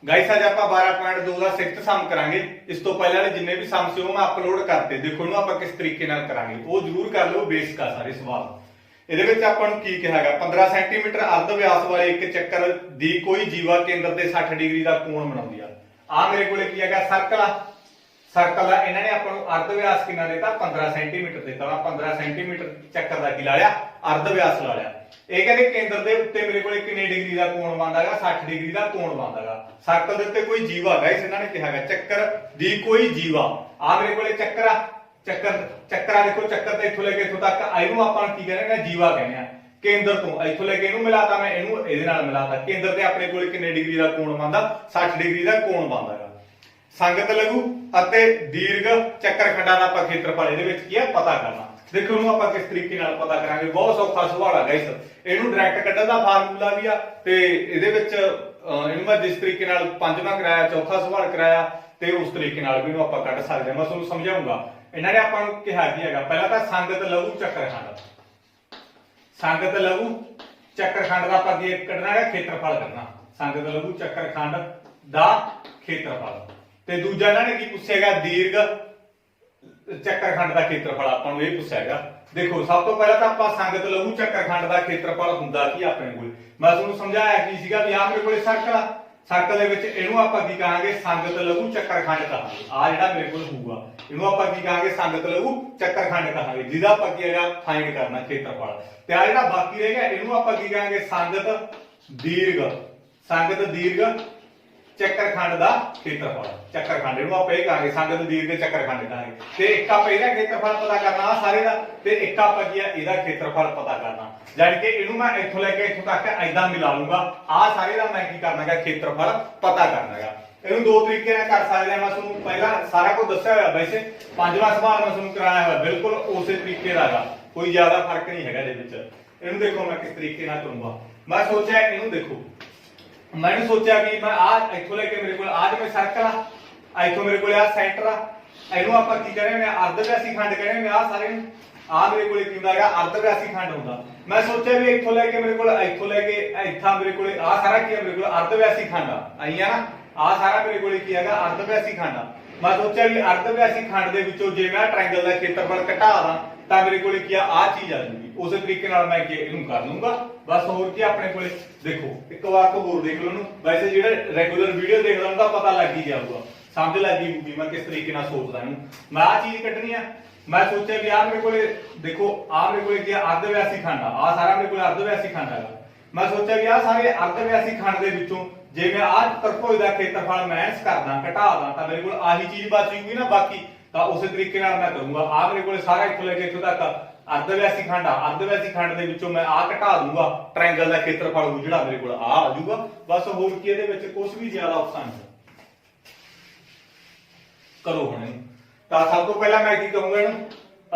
Guys आज आप 12.2 का सिक्स्थ सम करांगे। इस तो पहले वाले जिन्ने भी सम से मैं अपलोड करते देखो ना आप किस तरीके नाल करांगे वो जरूर कर लो। बेस का सारे सवाल ਇਹਦੇ ਵਿੱਚ ਆਪਾਂ ਨੂੰ ਕੀ ਕਿਹਾ ਹੈਗਾ 15 ਸੈਂਟੀਮੀਟਰ ਅਰਧ ਵਿਆਸ ਵਾਲੇ ਇੱਕ ਚੱਕਰ ਦੀ ਕੋਈ ਜੀਵਾ ਕੇਂਦਰ ਤੇ 60 ਡਿਗਰੀ ਦਾ ਕੋਣ ਬਣਾਉਂਦੀ ਆ ਮੇਰੇ ਕੋਲੇ ਕੀ ਹੈਗਾ ਸਰਕਲ ਆ ਇਹਨਾਂ ਨੇ ਆਪਾਂ ਨੂੰ ਅਰਧ ਵਿਆਸ ਕਿੰਨਾ ਦਿੱਤਾ 15 ਸੈਂਟੀਮੀਟਰ ਦਿੱਤਾ ਵਾ 15 ਸੈਂਟੀਮੀਟਰ ਚੱਕਰ ਦਾ ਕੀ ਲਾ ਲਿਆ ਅਰਧ ਵਿਆਸ ਲਾ ਲਿਆ। ਇਹ ਕਹਿੰਦੇ ਕੇਂਦਰ ਦੇ ਉੱਤੇ ਮੇਰੇ ਕੋਲੇ ਕਿੰਨੇ ਡਿਗਰੀ ਦਾ ਕੋਣ ਬਣਦਾਗਾ 60 ਡਿਗਰੀ ਦਾ ਕੋਣ ਬਣਦਾਗਾ। ਸਰਕਲ ਦੇ ਉੱਤੇ ਕੋਈ ਜੀਵਾ ਹੈਗਾ ਇਸ ਇਹਨਾਂ ਨੇ ਕਿਹਾ ਹੈਗਾ ਚੱਕਰ ਦੀ ਕੋਈ ਜੀਵਾ ਮੇਰੇ ਕੋਲੇ ਚੱਕਰ ਆ ਚੱਕਰ ਦੇਖੋ ਚੱਕਰ ਤੇ ਇੱਥੋਂ ਲੈ ਕੇ ਇੱਥੋਂ ਤੱਕ ਇਹਨੂੰ ਆਪਾਂ ਕੀ ਕਹਿੰਦੇ ਆ ਜੀਵਾ ਕਹਿੰਦੇ ਆ। ਕੇਂਦਰ ਤੋਂ ਇੱਥੋਂ ਲੈ ਕੇ ਇਹਨੂੰ ਮਿਲਾਤਾ ਮੈਂ ਇਹਨੂੰ ਇਹਦੇ ਨਾਲ ਮਿਲਾਤਾ ਕੇਂਦਰ ਤੇ ਆਪਣੇ ਕੋਲੇ ਕਿੰਨੇ ਡਿਗਰੀ ਦਾ ਕੋਣ ਬਣਦਾ 60 ਡਿਗਰੀ ਦਾ ਕੋਣ ਬਣਦਾਗਾ। ਸੰਗਤ ਲਘੂ ਅਤੇ ਦੀਰਘ ਚੱਕਰ ਖੰਡਾਂ ਦਾ ਆਪਾਂ ਖੇਤਰਫਲ ਇਹਦੇ ਵਿੱਚ ਕੀ ਆ ਪਤਾ ਕਰਨਾ। ਦੇਖੋ ਇਹਨੂੰ ਆਪਾਂ ਕਿਸ ਤਰੀਕੇ ਨਾਲ ਪਤਾ ਕਰਾਂਗੇ ਬਹੁਤ ਸੌਖਾ ਸਵਾਲ ਆ ਗਾਇਸ। ਇਹਨੂੰ ਡਾਇਰੈਕਟ ਕੱਢਣ ਦਾ ਫਾਰਮੂਲਾ ਵੀ ਆ ਤੇ ਇਹਦੇ ਵਿੱਚ ਇਹਨੂੰ ਮੈਂ ਜਿਸ ਤਰੀਕੇ ਨਾਲ ਪੰਜਵਾਂ ਕਰਾਇਆ ਚੌਥਾ ਸਵਾਲ ਕਰਾਇਆ ਤੇ ਉਸ ਤਰੀਕੇ ਨਾਲ ਵੀ ਇਹਨੂੰ ਆਪਾਂ ਕੱਢ ਸਕਦੇ ਹਾਂ। ਮੈਂ ਤੁਹਾਨੂੰ ਸਮਝਾਉਂਗਾ। ਇਹਨਾਂ ਨੇ ਆਪਾਂ ਨੂੰ ਕਿਹਾ ਕੀ ਹੈਗਾ ਪਹਿਲਾਂ ਤਾਂ ਸੰਗਤ ਲਘੂ ਚੱਕਰ ਖੰਡ ਦਾ ਆਪਾਂ ਕੀ ਕੱਢਣਾ ਹੈ ਖੇਤਰਫਲ ਕੱਢਣਾ। ਸੰਗਤ ਲਘੂ ਚੱਕਰ ਖੰਡ ਦਾ ਖੇਤਰਫਲ ਤੇ ਦੂਜਾ ਇਹਨਾਂ ਨੇ ਕੀ ਪੁੱਛਿਆਗਾ ਦੀਰਘ ਚੱਕਰ ਖੰਡ ਦਾ ਖੇਤਰਫਲ ਆਪਾਂ ਨੂੰ ਇਹ ਪੁੱਛਿਆਗਾ। ਦੇਖੋ ਸਭ ਤੋਂ ਪਹਿਲਾਂ ਤਾਂ ਆਪਾਂ ਸੰਗਤ ਲਘੂ ਚੱਕਰ ਖੰਡ ਦਾ ਖੇਤਰਫਲ ਹੁੰਦਾ ਕੀ ਆਪਣੇ ਕੋਲ ਮੈਂ ਤੁਹਾਨੂੰ ਸਮਝਾਇਆ ਕੀ ਸੀਗਾ ਵੀ ਮੇਰੇ ਕੋਲੇ ਸਰਕਲ ਦੇ ਵਿੱਚ ਇਹਨੂੰ ਆਪਾਂ ਕੀ ਕਹਾਂਗੇ ਸੰਗਤ ਲਘੂ ਚੱਕਰ ਖੰਡ ਕਹਾਂਗੇ। ਜਿਹੜਾ ਮੇਰੇ ਕੋਲ ਹੋਊਗਾ ਇਹਨੂੰ ਆਪਾਂ ਕੀ ਕਹਾਂਗੇ ਸੰਗਤ ਲਘੂ ਚੱਕਰ ਖੰਡ ਕਹਾਂਗੇ ਜਿਹਦਾ ਆਪਾਂ ਕੀ ਹੈਗਾ ਫਾਈਂਡ ਕਰਨਾ ਖੇਤਰਫਲ। ਤੇ ਜਿਹੜਾ ਬਾਕੀ ਰਹਿ ਗਿਆ ਇਹਨੂੰ ਆਪਾਂ ਕੀ ਕਹਾਂਗੇ ਸੰਗਤ ਦੀਰਘ ਚੱਕਰ ਖੰਡ ਦਾ ਖੇਤਰਫਲ। ਚੱਕਰ ਖੰਡ ਇਹਨੂੰ ਆਪਾਂ ਇਹ ਕਹਾਂਗੇ ਸੰਗਤ ਦੀਰਘ ਚੱਕਰ ਖੰਡ ਕਹਾਂਗੇ। ਤੇ ਇੱਕ ਆਪਾਂ ਇਹਦਾ ਖੇਤਰਫਲ ਪਤਾ ਕਰਨਾ ਆ ਸਾਰੇ ਦਾ ਤੇ ਇੱਕ ਆਪਾਂ ਕੀ ਆ ਇਹਦਾ ਖੇਤਰਫਲ ਪਤਾ ਕਰਨਾ। ਜਾਨੀ ਕਿ ਇਹਨੂੰ ਮੈਂ ਇੱਥੋਂ ਲੈ ਕੇ ਇੱਥੋਂ ਤੱਕ ਐਦਾਂ ਮਿਲਾ ਲੂੰਗਾ ਸਾਰੇ ਦਾ ਮੈਂ ਕੀ ਕਰਨਾਗਾ ਖੇਤਰਫਲ ਪਤਾ ਕਰਨਾਗਾ। ਇਹਨੂੰ ਦੋ ਤਰੀਕੇ ਨਾਲ ਕਰ ਸਕਦੇ ਆ। ਮੈਂ ਤੁਹਾਨੂੰ ਪਹਿਲਾਂ ਸਾਰਾ ਕੁਝ ਦੱਸਿਆ ਹੋਇਆ ਵੈਸੇ ਪੰਜਵਾਂ ਸਵਾਲ ਮੈਂ ਤੁਹਾਨੂੰ ਕਰਾਇਆ ਹੋਇਆ ਬਿਲਕੁਲ ਉਸੇ ਤਰੀਕੇ ਦਾ ਹੈਗਾ ਕੋਈ ਜ਼ਿਆਦਾ ਫਰਕ ਨਹੀਂ ਹੈਗਾ ਇਹਦੇ ਵਿੱਚ। ਇਹਨੂੰ ਦੇਖੋ ਮੈਂ ਕਿਸ ਤਰੀਕੇ ਨਾਲ ਕਰੂੰਗਾ। ਮੈਂ ਸੋਚਿਆ ਇਹਨੂੰ ਦੇਖੋ मैंने सोचा भी मैं आज इथों लेके मेरे को आज में सर्कल आ इथों मेरे को सेंटर इनू आप की करें मैं अर्धव्यासी खंड करें मैं सारे मेरे को की होंदा अर्धव्यासी खंड होंदा। मैं सोचा भी इथों लेके मेरे को इथों लेके इत्था मेरे को सारा की मेरे को अर्धव्यासी खंड आई है ना सारा मेरे को की है अर्धव्यासी खंड। मैं सोचा भी अर्धव्यासी खंड दे विचों जे मैं ट्रायंगल दा क्षेत्रफल घटा दा ਤਾਂ ਮੇਰੇ ਕੋਲੇ ਕੀ ਆ ਚੀਜ਼ ਆ ਜੂਗੀ ਉਸੇ ਤਰੀਕੇ ਨਾਲ ਮੈਂ ਕੀ ਇਹਨੂੰ ਕਰ ਲੂੰਗਾ। ਬਸ ਹੋਰ ਕੀ ਆਪਣੇ ਕੋਲੇ ਦੇਖੋ ਇੱਕ ਵਾਰ ਤੋਂ ਹੋਰ ਦੇਖ ਲਓ ਇਹਨੂੰ। ਵੈਸੇ ਜਿਹੜਾ ਰੈਗੂਲਰ ਵੀਡੀਓ ਦੇਖਦਾ ਹੁੰਦਾ ਪਤਾ ਲੱਗ ਹੀ ਜਾਊਗਾ ਸਮਝ ਲੱਗ ਜੂਗੀ ਮੈਂ ਕਿਸ ਤਰੀਕੇ ਨਾਲ ਸੋਚਦਾ ਇਹਨੂੰ। ਮੈਂ ਚੀਜ਼ ਕੱਢਣੀ ਆ। ਮੈਂ ਸੋਚਿਆ ਵੀ ਮੇਰੇ ਕੋਲੇ ਦੇਖੋ ਮੇਰੇ ਕੋਲੇ ਕੀ ਅਰਧਵਿਆਸੀ ਖੰਡ ਆ ਸਾਰਾ ਮੇਰੇ ਕੋਲੇ ਅਰਧਵਿਆਸੀ ਖੰਡ ਹੈਗਾ। ਮੈਂ ਸੋਚਿਆ ਵੀ ਸਾਰੇ ਅਰਧਵਿਆਸੀ ਖੰਡ ਦੇ ਵਿੱਚੋਂ ਜੇ ਮੈਂ ਤਰਭੁਜ ਦਾ ਖੇਤਰਫਲ ਮਾਈਨਸ ਕਰਦਾ ਘਟਾਦਾ ਤਾਂ ਮੇਰੇ ਕੋਲ ਆਹੀ ਚੀਜ਼ ਬਚ ਜੂਗੀ ਨਾ ਬਾਕੀ ਤਾਂ ਉਸੇ ਤਰੀਕੇ ਨਾਲ ਮੈਂ ਕਰੂੰਗਾ। ਮੇਰੇ ਕੋਲੇ ਸਾਰਾ ਇੱਥੋਂ ਲੈ ਕੇ ਇੱਥੋਂ ਤੱਕ ਅਰਧਵਿਆਸੀ ਖੰਡ ਅਰਧਵਿਆਸੀ ਖੰਡ ਦੇ ਵਿੱਚੋਂ ਮੈਂ ਘਟਾ ਦੂੰਗਾ ਟ੍ਰਾਇੰਗਲ ਦਾ ਖੇਤਰਫਲ ਹੋਊ ਜਿਹੜਾ ਮੇਰੇ ਕੋਲ ਆ ਜਾਊਗਾ। ਬਸ ਹੋਰ ਕੀ ਇਹਦੇ ਵਿੱਚ ਕੁਝ ਵੀ ਜ਼ਿਆਦਾ ਆਪਸ਼ਨ ਨਹੀਂ ਕਰੋ ਹੁਣ ਇਹਨੂੰ। ਤਾਂ ਸਭ ਤੋਂ ਪਹਿਲਾਂ ਮੈਂ ਕੀ ਕਰੂੰਗਾ ਇਹਨੂੰ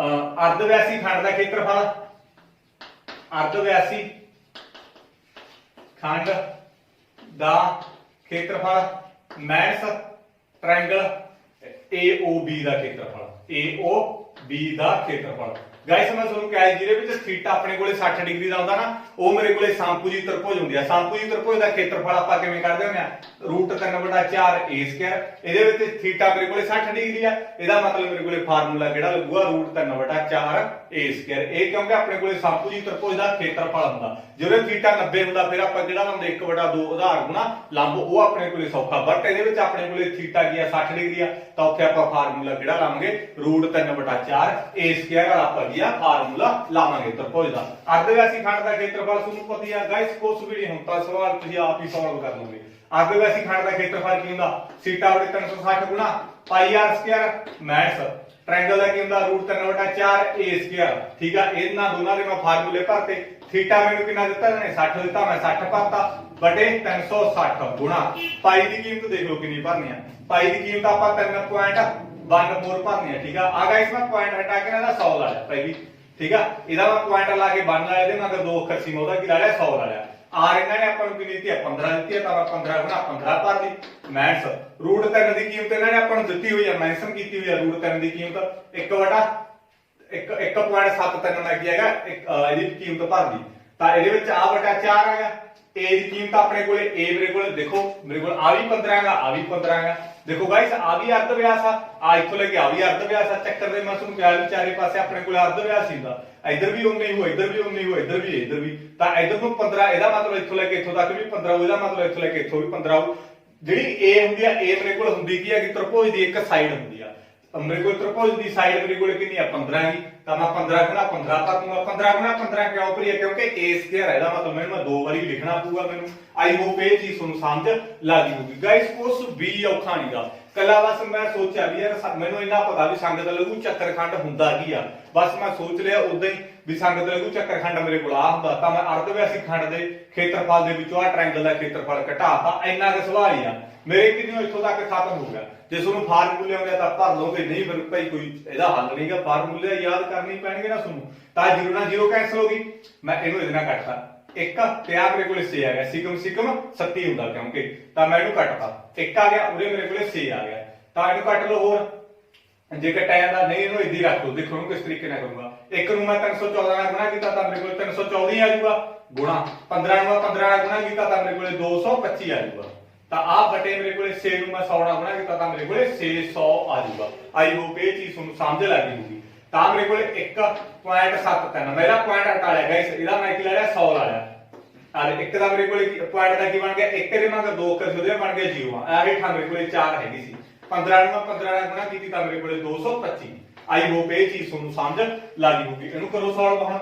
ਅਰਧਵਿਆਸੀ ਖੰਡ ਦਾ ਖੇਤਰਫਲ ਅਰਧਵਿਆਸੀ ਖੰਡ ਦਾ ਖੇਤਰਫਲ ਮਾਈਨਸ ਟ੍ਰਾਇੰਗਲ AOB ਦਾ ਖੇਤਰਫਲ AOB ਦਾ ਖੇਤਰਫਲ। ਗਾਇਸ ਮੈਂ ਤੁਹਾਨੂੰ ਕਿਹਾ ਜਿਹਦੇ ਵਿੱਚ ਥੀਟਾ ਆਪਣੇ ਕੋਲੇ 60 ਡਿਗਰੀ ਦਾ ਹੁੰਦਾ ਨਾ ਉਹ ਮੇਰੇ ਕੋਲੇ ਸਮਭੁਜੀ ਤ੍ਰਿਭੁਜ ਹੁੰਦੀ ਆ। ਸਮਭੁਜੀ ਤ੍ਰਿਭੁਜ ਦਾ ਖੇਤਰਫਲ ਆਪਾਂ ਕਿਵੇਂ ਕੱਢਦੇ ਹੁੰਦੇ ਆ √3/4 a²। ਇਹਦੇ ਵਿੱਚ ਥੀਟਾ ਮੇਰੇ ਕੋਲੇ 60 ਡਿਗਰੀ ਆ ਇਹਦਾ ਮਤਲਬ ਮੇਰੇ ਕੋਲੇ ਫਾਰਮੂਲਾ ਕਿਹੜਾ ਲੱਗੂਗਾ √3/4 a²। ਇਹ ਕਿਉਂਕਿ ਆਪਣੇ ਕੋਲੇ ਸਮਭੁਜੀ ਤ੍ਰਿਭੁਜ ਦਾ ਖੇਤਰਫਲ ਹੁੰਦਾ। ਜਦੋਂ ਥੀਟਾ 90 ਹੁੰਦਾ ਫਿਰ ਆਪਾਂ ਜਿਹੜਾ ਲਾਉਂਦੇ 1/2 ਆਧਾਰ ਗੁਣਾ ਲੰਬ ਉਹ ਆਪਣੇ ਕੋਲੇ ਸੌਖਾ। ਬਟ ਇਹਦੇ ਵਿੱਚ ਆਪਣੇ ਕੋਲੇ ਥੀਟਾ ਕੀ ਆ 60 ਡਿਗਰੀ ਆ ਤਾਂ ਉੱਥੇ ਆਪਾਂ ਫਾਰਮੂਲਾ ਕਿਹੜਾ ਲਾਵਾਂਗੇ √3/4 a² ਵਾਲਾ ਆਪਾਂ ਫਾਰਮੂਲਾ ਲਾਵਾਂਗੇ ਤ੍ਰਿਭੁਜ ਦਾ। ਅਰਧਵਿਆਸੀ ਖੰਡ ਦਾ ਖੇਤਰਫਲ ਤੁਹਾਨੂੰ ਪਤਾ ਹੀ ਆ ਗਾਇਸ ਕੁਝ ਵੀ ਨਹੀਂ ਹੁੰਦਾ ਸਵਾਲ ਤੁਸੀਂ ਆਪ ਹੀ ਸੋਲਵ ਕਰ ਲਓਗੇ। ਅਰਧਵਿਆਸੀ ਖੰਡ ਦਾ ਖੇਤਰਫਲ ਕੀ ਹੁੰਦਾ θ/360 ਗੁਣਾ πr² ਮਾਈਨਸ ट्रायंगल का की ਹੁੰਦਾ √3/4 a²। ठीक है ਇਹਨਾਂ ਦੋਨਾਂ ਦੇ ਮੈਂ ਫਾਰਮੂਲੇ ਭਰਤੇ। ਥੀਟਾ ਮੈਨੂੰ ਕਿੰਨਾ ਦਿੱਤਾ ਇਹਨੇ 60 ਦਿੱਤਾ ਮੈਂ 60 ਭਰਤਾ ਬਟੇ 360 ਗੁਣਾ ਪਾਈ ਦੀ ਕੀਮਤ ਦੇਖ ਲਓ ਕਿੰਨੀ ਭਰਨੀ ਆ। ਪਾਈ ਦੀ ਕੀਮਤ ਆਪਾਂ 3.14 ਭਰਨੀ ਆ। ठीक है ਗਾਇਸ ਮੈਂ ਪੁਆਇੰਟ ਹਟਾ ਕੇ ਇਹਦਾ 100 ਲਾ ਲਿਆ ਪਹਿਲੀ। ठीक है ਇਹਦਾ ਮੈਂ ਪੁਆਇੰਟ ਲਾ ਕੇ 1 ਲਾਇਆ ਇਹਦੇ ਮਗਰ 2 ਅੱਖਰ ਸੀ ਮੈਂ ਉਹਦਾ ਕੀ ਲਾ ਲਿਆ 100 ਲਾ ਲਿਆ। ਇਹਨਾਂ ਨੇ ਆਪਾਂ ਨੂੰ ਕਿੰਨੀ ਦਿੱਤੀ 15 ਦਿੱਤੀ ਹੈ ਤਾਂ ਮੈਂ 15 ਗੁਣਾ 15 ਭਰ ਦੀ ਮਾਈਨਸ √3 ਦੀ ਕੀਮਤ ਇਹਨਾਂ ਨੇ ਆਪਾਂ ਨੂੰ ਦਿੱਤੀ ਹੋਈ ਹੈ ਮੈਂਸ਼ਨ ਕੀਤੀ ਹੋਈ ਹੈ √3 ਦੀ ਕੀਮਤ 1.73 ਮੈਂ ਕੀ ਹੈਗਾ ਇਹਦੀ ਕੀਮਤ ਭਰ ਦੀ ਤਾਂ ਇਹਦੇ ਵਿੱਚ ਆ ਬਟਾ 4 ਆ ਗਿਆ ए की कीमत अपने को ए मेरे को देखो मेरे को आ भी 15 है आ भी 15 है। देखो गाइस आ भी अर्ध व्यास आ इथों लेके आ भी अर्ध व्यास चक्कर दे मैं तुहानू कहा भी चारे पासे अपने को अर्ध व्यास ही इधर भी उन्नी हो इधर भी उन्नी हो इधर भी तां इधर नूं 15 ਇਹਦਾ मतलब इथों लेके इथों तक भी 15 हो, ਇਹਦਾ मतलब इथों लेके इथों भी 15 हो। ਜਿਹੜੀ ए ਹੁੰਦੀ ਆ ए ਮੇਰੇ ਕੋਲ ਹੁੰਦੀ ਕੀ ਹੈ ਕਿ ਤ੍ਰਿਭੁਜ ਦੀ ਇੱਕ ਸਾਈਡ ਹੁੰਦੀ ਆ ਮੇਰੇ ਕੋਲ ਤ੍ਰਿਭੁਜ ਦੀ ਸਾਈਡ ਮੇਰੇ ਕੋਲ ਕਿੰਨੀ ਆ 15 ਦੀ ਤਾਂ ਮੈਂ 15 ਗੁਣਾ 15 ਕਰ ਦੂੰਗਾ 15 ਗੁਣਾ 15 ਕਿਉਂ ਭਰੀ ਕਿਉਂਕਿ a ਸਕੁਅਰ ਇਹਦਾ ਮਤਲਬ ਮੈਨੂੰ ਦੋ ਵਾਰੀ ਲਿਖਣਾ ਪਊਗਾ ਮੈਨੂੰ ਆਈ ਹੋਪ ਇਹ ਚੀਜ਼ ਤੁਹਾਨੂੰ ਸਮਝ ਲੱਗ ਜੂਗੀ ਗਾਇਸ ਕੁਛ ਵੀ ਔਖਾ ਨਹੀਂਗਾ ਕੱਲਾ ਬਸ ਮੈਂ ਸੋਚਿਆ ਵੀ ਯਾਰ ਮੈਨੂੰ ਇੰਨਾ ਪਤਾ ਵੀ ਸੰਗਤ ਲਘੂ ਚੱਕਰਖੰਡ ਹੁੰਦਾ ਕੀ ਆ ਬਸ ਮੈਂ ਸੋਚ ਲਿਆ ਉਦਾਂ ਹੀ ਵੀ ਸੰਗਤ ਲਘੂ ਚੱਕਰਖੰਡ ਮੇਰੇ ਕੋਲ ਆ ਹੁੰਦਾ ਤਾਂ ਮੈਂ ਅਰਧ ਵਿਆਸੀ ਖੰਡ ਦੇ ਖੇਤਰਫਲ ਦੇ ਵਿੱਚੋਂ ਆ ਟ੍ਰਾਇੰਗਲ ਦਾ ਖੇਤਰਫਲ ਘਟਾਤਾ ਇੰਨਾ ਕੁ ਸਵਾਲ ਹੀ ਆ ਮੇਰੇ ਕਿੰਨੇ ਇੱਥੋਂ ਤੱਕ ਖਤਮ ਹੋ ਗਿਆ। ਜੇ ਤੁਹਾਨੂੰ ਫਾਰਮੂਲੇ ਆਉਂਦੇ ਤਾਂ ਭਰ ਲਓਗੇ ਨਹੀਂ ਫਿਰ ਭਾਈ ਕੋਈ ਇਹਦਾ ਹੱਲ ਨਹੀਂਗਾ ਫਾਰਮੂਲੇ ਯਾਦ ਕਰਨੀ ਪੈਣਗੇ ਨਾ ਤੁਹਾਨੂੰ ਤਾਂ 0 ਨਾਲ 0 ਕੈਂਸਲ ਹੋ ਗਈ ਮੈਂ ਇਹਨੂੰ ਇਹਦੇ ਨਾਲ ਕੱਟਤਾ ਇੱਕ ਤੇ ਆ ਮੇਰੇ ਕੋਲੇ 6 ਆ ਗਿਆ ਸਿਕਮ 37 ਹੁੰਦਾ ਕਿਉਂਕਿ ਤਾਂ ਮੈਂ ਇਹਨੂੰ ਕੱਟਤਾ ਇੱਕ ਆ ਗਿਆ ਉਹਦੇ ਮੇਰੇ ਕੋਲੇ 6 ਆ ਗਿਆ ਤਾਂ ਇਹਨੂੰ ਕੱਟ ਲਓ ਹੋਰ ਜੇ ਕੱਟਿਆ ਜਾਂਦਾ ਨਹੀਂ ਇਹਨੂੰ ਇੱਦੀ ਰੱਖ ਲਓ ਦੇਖੋ ਇਹਨੂੰ ਕਿਸ ਤਰੀਕੇ ਨਾਲ ਕਰੂੰਗਾ ਇੱਕ ਨੂੰ ਮੈਂ 314 ਨਾਲ ਗੁਣਾ ਕੀਤਾ ਤਾਂ ਮੇਰੇ ਕੋਲੇ 314 ਆ ਜਾਊਗਾ ਗੁਣਾ 15 ਨੂੰ 15 ਨਾਲ ਗੁਣਾ ਕੀਤਾ ਤਾਂ ਮੇਰੇ ਕੋਲੇ 225 ਆ ਜਾਊਗਾ ਤਾਂ ਆ ਬਟੇ ਮੇਰੇ ਕੋਲੇ 6 ਨੂੰ ਮੈਂ 100 ਨਾਲ ਗੁਣਾ ਕੀਤਾ ਤਾਂ ਮੇਰੇ ਕੋਲੇ 600 ਆ ਜਾਊਗਾ। ਆਈ ਹੋਪ ਇਹ ਚੀਜ਼ ਤੁਹਾਨੂੰ ਸਮਝ ਲੱਗ ਜੂਗੀ ਤਾਂ ਮੇਰੇ ਕੋਲੇ 1.73 ਮੇਰਾ ਪੁਆਇੰਟ ਹਟਾ ਲਿਆ ਗਾਇਸ ਇਹਦਾ ਮੈਂ ਕੀ ਲੈ ਲਿਆ 100 ਲਾ ਲਿਆ ਆ ਇੱਕ ਦਾ ਮੇਰੇ ਕੋਲੇ ਪੁਆਇੰਟ ਦਾ ਕੀ ਬਣ ਗਿਆ ਇੱਕ ਦੇ ਮਗਰ 2 ਕਰ ਉਹਦੇ ਬਣ ਗਿਆ 0 ਆ ਹੇਠਾਂ ਮੇਰੇ ਕੋਲੇ 4 ਹੈਗੀ ਸੀ 15 ਨੂੰ ਮੈਂ 15 ਨਾਲ ਗੁਣਾ ਕੀਤੀ ਤਾਂ ਮੇਰੇ ਕੋਲੇ 225 ਆਈ ਹੋਪ ਇਹ ਚੀਜ਼ ਤੁਹਾਨੂੰ ਸਮਝ ਲੱਗ ਜੂਗੀ। ਇਹਨੂੰ ਕਰੋ ਸੋਲਵ ਹੁਣ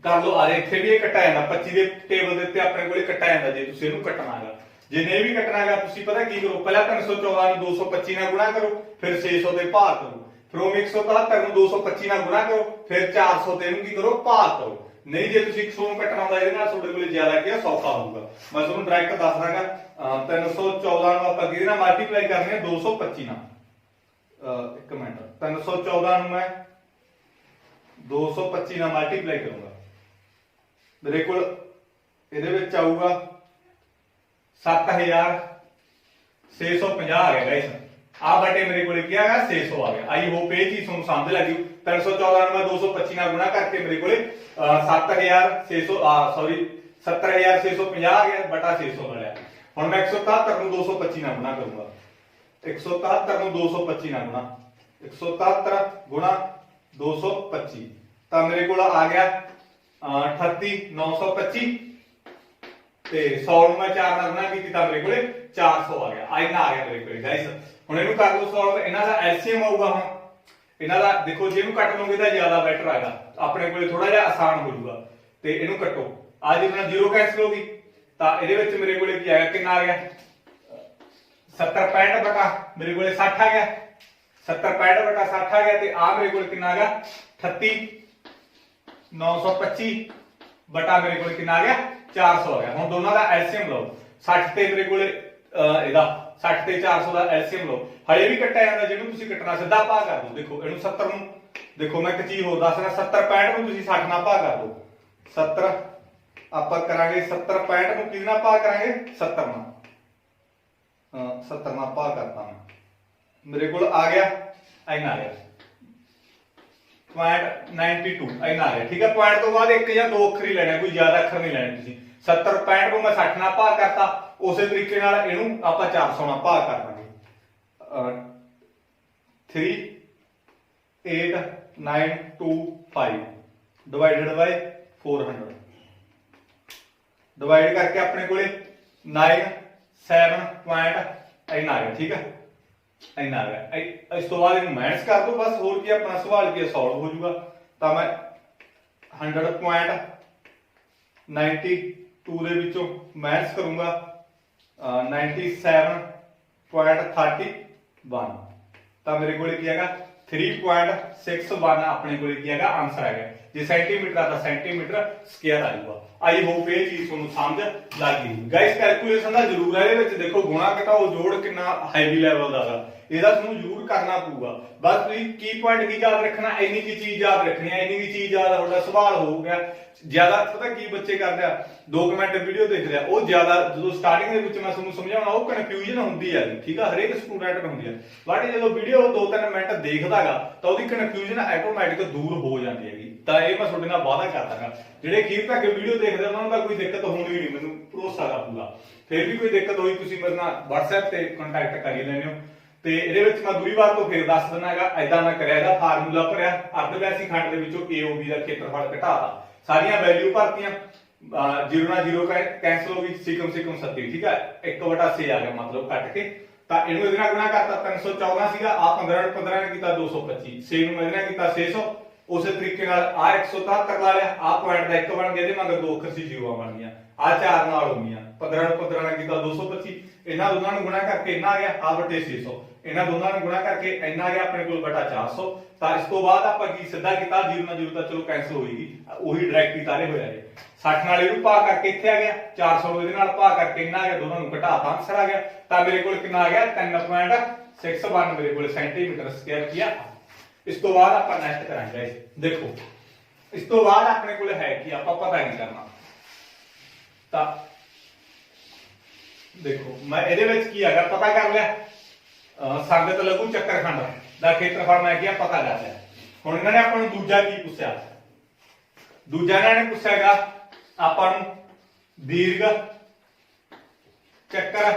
ਕਰ ਲਓ ਆ ਇੱਥੇ ਵੀ ਇਹ ਕੱਟਾ ਜਾਂਦਾ 25 ਦੇ ਟੇਬਲ ਦੇ ਉੱਤੇ ਆਪਣੇ ਕੋਲੇ ਕੱਟਾ ਜਾਂਦਾ ਜੇ ਤੁਸੀਂ ਇਹਨੂੰ ਕੱਟਣਾ ਹੈਗਾ ਜੇ ਨਹੀਂ ਵੀ ਕੱਟਣਾ ਹੈਗਾ ਤੁਸੀਂ ਪਤਾ ਕੀ ਕਰੋ ਪਹਿਲਾਂ 314 ਨੂੰ 225 ਨਾਲ ਗੁਣਾ ਕਰੋ ਫਿਰ 600 ਦੇ ਭਾਗ ਕਰੋ ਫਿਰ ਉਹ 173 ਨੂੰ 225 ਨਾਲ ਗੁਣਾ ਕਰੋ ਫਿਰ 400 ਤੇ ਇਹਨੂੰ ਕੀ ਕਰੋ ਭਾਗ ਕਰੋ ਨਹੀਂ ਜੇ ਤੁਸੀਂ 100 ਨੂੰ ਕੱਟਣਾ ਹੁੰਦਾ ਇਹਦੇ ਨਾਲ ਤੁਹਾਡੇ ਕੋਲੇ ਜ਼ਿਆਦਾ ਕੀ ਸੌਖਾ ਹੋਊਗਾ ਮੈਂ ਤੁਹਾਨੂੰ ਡਾਇਰੈਕਟ ਦੱਸ ਦਾਂਗਾ 314 ਨੂੰ ਆਪਾਂ ਕਿਹਦੇ ਨਾਲ ਮਲਟੀਪਲਾਈ ਕਰਨੀ ਹੈ 225 ਨਾਲ ਇੱਕ ਮਿੰਟ 314 ਨੂੰ ਮੈਂ 225 ਨਾਲ ਮਲਟੀਪਲਾਈ ਕਰੂੰਗਾ ਮੇਰੇ ਕੋਲ ਇਹਦੇ ਵਿੱਚ ਆਊਗਾ 7650 ਆ ਗਿਆ ਗਾਇਸ ਆ ਬਟੇ ਮੇਰੇ ਕੋਲੇ ਕੀ ਆ ਗਿਆ 600 ਆ ਗਿਆ ਆਈ ਹੋਪ ਇਹ ਚੀਜ਼ ਤੁਹਾਨੂੰ ਸਮਝ ਲੱਗੀ 314 ਨੂੰ ਮੈਂ 225 ਨਾਲ ਗੁਣਾ ਕਰਕੇ ਮੇਰੇ ਕੋਲੇ 70650 ਆ ਗਿਆ ਬਟਾ 600 ਮਿਲਿਆ। ਹੁਣ ਮੈਂ 177 ਨੂੰ 225 ਨਾਲ ਗੁਣਾ ਕਰੂੰਗਾ 177 ਨੂੰ 225 ਨਾਲ ਗੁਣਾ 177 ਗੁਣਾ 225 ਤਾਂ ਮੇਰੇ ਕੋਲ ਆ ਗਿਆ 38925 ਤੇ 100 ਨੂੰ ਮੈਂ 4 ਨਾਲ ਗੁਣਾ ਕੀਤੀ ਤਾਂ ਮੇਰੇ ਕੋਲੇ 400 ਆ ਗਿਆ ਇੰਨਾ ਆ ਗਿਆ ਮੇਰੇ ਕੋਲੇ ਗਾਇਸ। ਹੁਣ ਇਹਨੂੰ ਕਰ ਲਓ ਸੋਲਵ ਇਹਨਾਂ ਦਾ ਐਲਸੀਐਮ ਆਊਗਾ ਹੁਣ ਇਹਨਾਂ ਦਾ ਦੇਖੋ ਜੇ ਇਹਨੂੰ ਕੱਟ ਲਓਗੇ ਤਾਂ ਜ਼ਿਆਦਾ ਬੈਟਰ ਆਏਗਾ ਆਪਣੇ ਕੋਲੇ ਥੋੜਾ ਜਿਹਾ ਆਸਾਨ ਹੋ ਜਾਊਗਾ ਤੇ ਇਹਨੂੰ ਕੱਟੋ ਆ ਜੇ ਆਪਣਾ 0 ਕੈਂਸਲ ਹੋ ਗਈ ਤਾਂ ਇਹਦੇ ਵਿੱਚ ਮੇਰੇ ਕੋਲੇ ਕੀ ਆਇਆ ਕਿੰਨਾ ਆ ਗਿਆ 70 65 ਬਟਾ ਮੇਰੇ ਕੋਲੇ 60 ਆ ਗਿਆ 70 65 ਬਟਾ 60 ਆ ਗਿਆ ਤੇ ਆ ਮੇਰੇ ਕੋਲੇ ਕਿੰਨਾ ਆ ਗਿਆ 38925 ਬਟਾ ਮੇਰੇ ਕੋਲੇ ਕਿੰਨਾ ਆ ਗਿਆ 400 ਆ ਗਿਆ। ਹੁਣ ਦੋਨਾਂ ਦਾ ਐਲਸੀਐਮ ਲਓ 60 ਤੇ ਮੇਰੇ ਕੋਲੇ ਇਹਦਾ 60 ਤੇ 400 ਦਾ ਐਲਸੀਐਮ ਲਓ ਹਲੇ ਵੀ ਕੱਟਿਆ ਜਾਂਦਾ ਜਿਹਨੂੰ ਤੁਸੀਂ ਕੱਟਣਾ ਸਿੱਧਾ ਭਾਗ ਕਰ ਦਿਓ ਦੇਖੋ ਇਹਨੂੰ 70 ਨੂੰ ਦੇਖੋ ਮੈਂ ਇੱਕ ਚੀਜ਼ ਹੋਰ ਦੱਸਣਾ 70 65 ਨੂੰ ਤੁਸੀਂ 60 ਨਾਲ ਭਾਗ ਕਰ ਦਿਓ 70 ਆਪਾਂ ਕਰਾਂਗੇ 70 65 ਨੂੰ ਕਿਹਦੇ ਨਾਲ ਭਾਗ ਕਰਾਂਗੇ 70 ਨਾਲ 70 ਨਾਲ ਭਾਗ ਕਰਤਾ ਮੈਂ ਮੇਰੇ ਕੋਲ ਆ ਗਿਆ ਇੰਨਾ ਆ ਗਿਆ 0.92 ਇੰਨਾ ਆ ਗਿਆ ਠੀਕ ਹੈ। ਪੁਆਇੰਟ ਤੋਂ ਬਾਅਦ ਇੱਕ ਜਾਂ ਦੋ ਅੱਖਰ ਹੀ ਲੈਣੇ ਕੋਈ ਜ਼ਿਆਦਾ ਅੱਖਰ ਨਹੀਂ ਲੈਣੇ ਤੁਸੀਂ 70 65 ਨੂੰ ਮੈਂ 60 ਨਾਲ ਭਾਗ ਕਰਤਾ ਉਸੇ ਤਰੀਕੇ ਨਾਲ ਇਹਨੂੰ ਆਪਾਂ 400 ਨਾਲ ਭਾਗ ਕਰ ਦਾਂਗੇ 38925 ਡਿਵਾਈਡਡ ਬਾਈ 400 ਡਿਵਾਈਡ ਕਰਕੇ ਆਪਣੇ ਕੋਲੇ 97 ਪੁਆਇੰਟ ਇੰਨਾ ਆ ਗਿਆ ਠੀਕ ਹੈ ਇੰਨਾ ਆ ਗਿਆ। ਇਸ ਤੋਂ ਬਾਅਦ ਇਹਨੂੰ ਮਾਈਨਸ ਕਰ ਦੋ ਬਸ ਹੋਰ ਕੀ ਆਪਣਾ ਸਵਾਲ ਕੀ ਸੋਲਵ ਹੋ ਜਾਊਗਾ ਤਾਂ ਮੈਂ 100.92 ਦੇ ਵਿੱਚੋਂ ਮਾਈਨਸ ਕਰੂੰਗਾ 97.31 ਤਾਂ ਮੇਰੇ ਕੋਲੇ ਕੀ ਹੈਗਾ 3.61 ਆਪਣੇ ਕੋਲੇ ਕੀ ਹੈਗਾ ਆਨਸਰ ਹੈਗਾ ਜੇ ਸੈਂਟੀਮੀਟਰ ਆ ਤਾਂ ਸੈਂਟੀਮੀਟਰ ਸਕੁਅਰ ਆ ਜਾਊਗਾ। ਆਈ ਹੋਪ ਇਹ ਚੀਜ਼ ਤੁਹਾਨੂੰ ਸਮਝ ਲੱਗ ਗਈ ਗਾਇਸ। ਕੈਲਕੂਲੇਸ਼ਨ ਦਾ ਜ਼ਰੂਰ ਹੈ ਇਹਦੇ ਵਿੱਚ ਦੇਖੋ ਗੁਣਾ ਘਟਾਓ ਜੋੜ ਕਿੰਨਾ ਹੈਵੀ ਲੈਵਲ ਦਾ ਹੈਗਾ ਇਹਦਾ ਤੁਹਾਨੂੰ ਜ਼ਰੂਰ ਕਰਨਾ ਪਊਗਾ ਬਸ ਤੁਸੀਂ ਕੀ ਪੁਆਇੰਟ ਕੀ ਯਾਦ ਰੱਖਣਾ ਇੰਨੀ ਕੀ ਚੀਜ਼ ਯਾਦ ਰੱਖਣੀ ਹੈ ਇੰਨੀ ਕੀ ਚੀਜ਼ ਯਾਦ ਤੁਹਾਡਾ ਸਵਾਲ ਹੋ ਗਿਆ ਜ਼ਿਆਦਾ ਪਤਾ ਕੀ ਬੱਚੇ ਕਰਦੇ ਆ 2 ਮਿੰਟ ਵੀਡੀਓ ਦੇਖਦੇ ਆ ਉਹ ਜ਼ਿਆਦਾ ਜਦੋਂ ਸਟਾਰਟਿੰਗ ਦੇ ਵਿੱਚ ਮੈਂ ਤੁਹਾਨੂੰ ਸਮਝਾਉਣਾ ਉਹ ਕਨਫਿਊਜ਼ਨ ਹੁੰਦੀ ਹੈ ਠੀਕ ਆ ਹਰੇਕ ਸਟੂਡੈਂਟ ਨੂੰ ਹੁੰਦੀ ਹੈ ਬਟ ਜਦੋਂ ਵੀਡੀਓ 2-3 ਮਿੰਟ ਦੇਖਦਾਗਾ ਤਾਂ ਉਹਦੀ ਕਨਫਿਊਜ਼ਨ ਆਟੋਮੈਟਿਕ ਦੂਰ ਹੋ ਜਾਂਦੀ ਹੈਗੀ ਤਾਂ ਇਹ ਮੈਂ ਤੁਹਾਡੇ ਨਾਲ ਵਾਅਦਾ ਕਰਦਾ ਹਾਂ ਜਿਹੜੇ ਅਖੀਰ ਤੱਕ ਵੀਡੀਓ ਦੇਖਦੇ ਉਹਨਾਂ ਨੂੰ ਤਾਂ ਕੋਈ ਦਿੱਕਤ ਹੋਣੀ ਵੀ ਨਹੀਂ, ਮੈਨੂੰ ਭਰੋਸਾ ਦਾ ਪੂਰਾ। ਫਿਰ ਵੀ ਕੋਈ ਦਿੱਕਤ ਹੋਈ ਤੁਸੀਂ ਮੇਰੇ ਨਾਲ WhatsApp ਤੇ ਕੰਟੈਕਟ ਕਰ ਹੀ ਲੈਣੇ ਹੋ। ਤੇ ਇਹਦੇ ਵਿੱਚ ਮੈਂ ਦੂਰੀ ਵਾਰ ਤੋਂ ਫਿਰ ਦੱਸ ਦਿੰਦਾ ਹੈਗਾ, ਐਦਾਂ ਮੈਂ ਕਰਿਆ ਇਹਦਾ ਫਾਰਮੂਲਾ ਭਰਿਆ, ਅਰਧਵਿਆਸੀ ਖੰਡ ਦੇ ਵਿੱਚੋਂ AOB ਦਾ ਖੇਤਰਫਲ ਘਟਾਤਾ, ਸਾਰੀਆਂ ਵੈਲਿਊ ਭਰਤੀਆਂ, 0 ਨਾਲ 0 ਕੈਂਸਲ ਹੋ ਗਈ, ਸਿਕਮ 37, ਠੀਕ ਹੈ, 1/6 ਆ ਗਿਆ ਮਤਲਬ ਕੱਟ ਕੇ। ਤਾਂ ਇਹਨੂੰ ਇਹਦੇ ਨਾਲ ਗੁਣਾ ਕਰਤਾ, 314 ਸੀਗਾ, ਆ 15 ਨੇ ਕੀਤਾ 225, 6 ਨੂੰ ਇਹਦੇ ਨਾਲ ਕੀਤਾ 600, ਉਸੇ ਤਰੀਕੇ ਨਾਲ ਆ 173 ਲਾ ਲਿਆ, ਆ ਪੁਆਇੰਟ ਦਾ 1 ਬਣ ਗਿਆ, ਇਹਦੇ ਮਗਰ 2 ਅੱਖਰ ਸੀ 0 ਬਣ ਗਈਆਂ, ਆ 4 ਨਾਲ ਹੋ ਗਈਆਂ, 15 ਨਾਲ ਕੀਤਾ 225, ਇਹਨਾਂ ਦੋਨਾਂ ਨੂੰ ਗੁਣਾ ਕਰਕੇ ਇੰਨਾ ਆ ਗਿਆ, ਆ ਬਟੇ 600, ਇਹਨਾਂ ਦੋਨਾਂ ਨੂੰ ਗੁਣਾ ਕਰਕੇ ਇੰਨਾ ਆ ਗਿਆ ਆਪਣੇ ਕੋਲ ਬਟਾ 400। ਤਾਂ ਇਸ ਤੋਂ ਬਾਅਦ ਆਪਾਂ ਕੀ ਸਿੱਧਾ ਕੀਤਾ, 0 ਨਾਲ 0 ਤਾਂ ਚਲੋ ਕੈਂਸਲ ਹੋਏਗੀ, ਉਹੀ ਡਾਇਰੈਕਟ ਹੀ ਤਾਰੇ ਹੋਇਆ ਇਹ, 60 ਨਾਲ ਇਹਨੂੰ ਭਾਗ ਕਰਕੇ ਇੱਥੇ ਆ ਗਿਆ, 400 ਨੂੰ ਇਹਦੇ ਨਾਲ ਭਾਗ ਕਰਕੇ ਇੰਨਾ ਆ ਗਿਆ, ਦੋਨਾਂ ਨੂੰ ਘਟਾਤਾ, ਆਨਸਰ ਆ ਗਿਆ। ਤਾਂ ਮੇਰੇ ਕੋਲ ਕਿੰਨਾ ਆ ਗਿਆ, 3.6 ਮੇਰੇ ਕੋਲ ਸੈਂਟੀਮੀਟਰ ਸਕੁਅਰ ਕੀ ਆ। ਇਸ ਤੋਂ ਬਾਅਦ ਆਪਾਂ ਨੈਕਸਟ ਕਰਾਂਗੇ, ਦੇਖੋ ਇਸ ਤੋਂ ਬਾਅਦ ਆਪਣੇ ਕੋਲ ਹੈ ਕਿ ਆਪਾਂ ਪਤਾ ਨਹੀਂ ਕਰਨਾ। ਤਾਂ ਦੇਖੋ ਮੈਂ ਇਹਦੇ ਵਿੱਚ ਕੀ ਹੈਗਾ ਪਤਾ ਕਰ ਲਿਆ, ਸੰਗਤ ਲਘੂ ਚੱਕਰਖੰਡ ਦਾ ਖੇਤਰਫਲ ਮੈਂ ਕੀ ਪਤਾ ਕਰ ਲਿਆ। ਹੁਣ ਇਹਨਾਂ ਨੇ ਆਪਾਂ ਨੂੰ ਦੂਜਾ ਕੀ ਪੁੱਛਿਆ, ਦੂਜਾ ਇਹਨਾਂ ਨੇ ਪੁੱਛਿਆਗਾ ਆਪਾਂ ਨੂੰ ਦੀਰਘ ਚੱਕਰ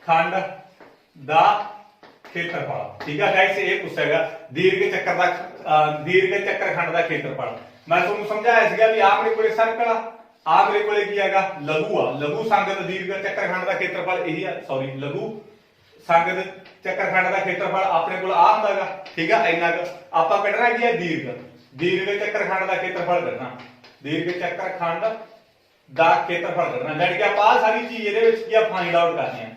ਖੰਡ ਦਾ ਖੇਤਰਫਲ, ਠੀਕ ਹੈ ਗਾਇਸ, ਇਹ ਪੁੱਛਿਆਗਾ ਦੀਰਘ ਚੱਕਰ ਖੰਡ ਦਾ ਖੇਤਰਫਲ। ਮੈਂ ਤੁਹਾਨੂੰ ਸਮਝਾਇਆ ਸੀਗਾ ਵੀ ਆਹ ਮੇਰੇ ਕੋਲੇ ਸਰਕਲ ਆ ਮੇਰੇ ਕੋਲੇ ਕੀ ਹੈਗਾ ਲਘੂ ਆ, ਲਘੂ ਸੰਗਤ ਦੀਰਘ ਚੱਕਰ ਖੰਡ ਦਾ ਖੇਤਰਫਲ ਇਹੀ ਆ, ਸੌਰੀ ਲਘੂ ਸੰਗਤ ਚੱਕਰ ਖੰਡ ਦਾ ਖੇਤਰਫਲ ਆਪਣੇ ਕੋਲ ਆ ਹੁੰਦਾਗਾ, ਠੀਕ ਆ, ਇੰਨਾ ਕੁ ਆਪਾਂ ਕੱਢਣਾ ਕੀ ਹੈ ਦੀਰਘ ਚੱਕਰ ਖੰਡ ਦਾ ਖੇਤਰਫਲ ਕੱਢਣਾ, ਦੀਰਘ ਚੱਕਰ ਖੰਡ ਦਾ ਖੇਤਰਫਲ ਕੱਢਣਾ, ਜਾਨੀ ਕਿ ਆਪਾਂ ਆਹ ਸਾਰੀ ਚੀਜ਼ ਇਹਦੇ ਵਿੱਚ ਕੀ ਆ ਫਾਈਂਡ ਆਊਟ ਕਰਨੀ ਆ।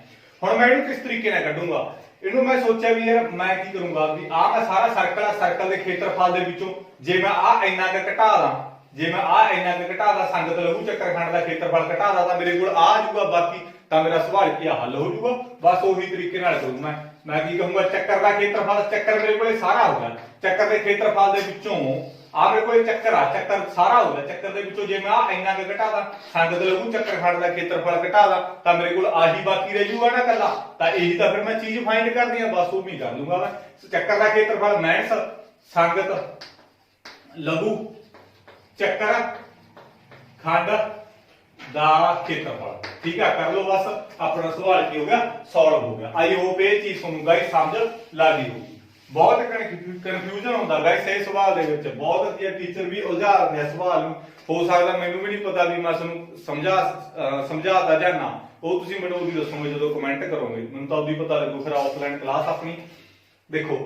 ਹੁਣ ਮੈਂ ਇਹਨੂੰ ਕਿਸ ਤਰੀਕੇ ਨਾਲ ਕੱਢੂੰਗਾ, ਇਹਨੂੰ ਮੈਂ ਸੋਚਿਆ ਵੀ ਯਾਰ ਮੈਂ ਕੀ ਕਰੂੰਗਾ ਵੀ ਆ ਮੈਂ ਸਾਰਾ ਸਰਕਲ ਆ, ਸਰਕਲ ਦੇ ਖੇਤਰਫਲ ਦੇ ਵਿੱਚੋਂ ਜੇ ਮੈਂ ਆ ਇੰਨਾ ਕੁ ਘਟਾ ਦਾਂ, ਜੇ ਮੈਂ ਆ ਇੰਨਾ ਕੁ ਘਟਾ ਦਾਂ ਸੰਗਤ ਲਘੂ ਚੱਕਰ ਖੰਡ ਦਾ ਖੇਤਰਫਲ ਘਟਾ ਦਾਂ ਤਾਂ ਮੇਰੇ ਕੋਲ ਆ ਜਾਊਗਾ, ਬਾਕੀ ਤਾਂ ਮੇਰਾ ਸਵਾਲ ਕੀ ਹੱਲ ਹੋ ਜਾਊਗਾ। ਬਸ ਉਹੀ ਤਰੀਕੇ ਨਾਲ ਕਰੂੰ ਮੈਂ ਕੀ ਕਹੂੰਗਾ ਚੱਕਰ ਦਾ ਖੇਤਰਫਲ, ਚੱਕਰ ਮੇਰੇ ਕੋਲੇ ਸਾਰਾ ਹੋਗਾ, ਚੱਕਰ ਦੇ ਖੇਤਰਫਲ ਦੇ ਵਿੱਚੋਂ ਆ ਮੇਰੇ ਕੋਲੇ ਚੱਕਰ ਆ, ਚੱਕਰ ਸਾਰਾ ਹੋਗਾ, ਚੱਕਰ ਦੇ ਵਿੱਚੋਂ ਜੇ ਮੈਂ ਆ ਇੰਨਾ ਕੁ ਘਟਾ ਦਾਂ ਸੰਗਤ ਲਘੂ ਚੱਕਰ ਖੰਡ ਦਾ ਖੇਤਰਫਲ ਘਟਾ ਦਾਂ ਤਾਂ ਮੇਰੇ ਕੋਲ ਆਹੀ ਬਾਕੀ ਰਹਿ ਜਾਊਗਾ ਨਾ ਕੱਲਾ, ਤਾਂ ਇਹੀ ਤਾਂ ਫਿਰ ਮੈਂ ਚੀਜ਼ ਫਾਈਂਡ ਕਰਨੀ ਆ, ਬਸ ਉਹ ਵੀ ਕਰ ਲੂੰਗਾ ਮੈਂ। ਚੱਕਰ ਦਾ ਖੇਤਰਫਲ ਮਾਈਨਸ ਸੰਗਤ ਲਘੂ ਚੱਕਰ ਖੰਡ ਦਾ ਖੇਤਰਫਲ, ਠੀਕ ਆ, ਕਰ ਲਓ ਬਸ ਆਪਣਾ ਸਵਾਲ ਕੀ ਹੋ ਗਿਆ, ਸੋਲਵ ਹੋ ਗਿਆ। ਆਈ ਹੋਪ ਇਹ ਚੀਜ਼ ਤੁਹਾਨੂੰ ਗਾਇਸ ਸਮਝ ਲੱਗ ਗਈ ਹੋਊਗੀ। ਬਹੁਤ ਕਨਫਿਊਜ਼ਨ ਹੁੰਦਾ ਗਾਇਸ ਇਹ ਸਵਾਲ ਦੇ ਵਿੱਚ, ਬਹੁਤ ਟੀਚਰ ਵੀ ਉਲਝਾ ਦਿੰਦੇ ਆ ਸਵਾਲ ਨੂੰ, ਹੋ ਸਕਦਾ ਮੈਨੂੰ ਵੀ ਨਹੀਂ ਪਤਾ ਵੀ ਮੈਂ ਤੁਹਾਨੂੰ ਸਮਝਾਤਾ ਜਾਂ ਨਾ, ਉਹ ਤੁਸੀਂ ਮੈਨੂੰ ਉਹਦੀ ਦੱਸੋਗੇ ਜਦੋਂ ਕਮੈਂਟ ਕਰੋਗੇ, ਮੈਨੂੰ ਤਾਂ ਉਹਦੀ ਪਤਾ ਲੱਗੂ ਫਿਰ ਆਫਲਾਈਨ ਕਲਾਸ ਆਪਣੀ। ਦੇਖੋ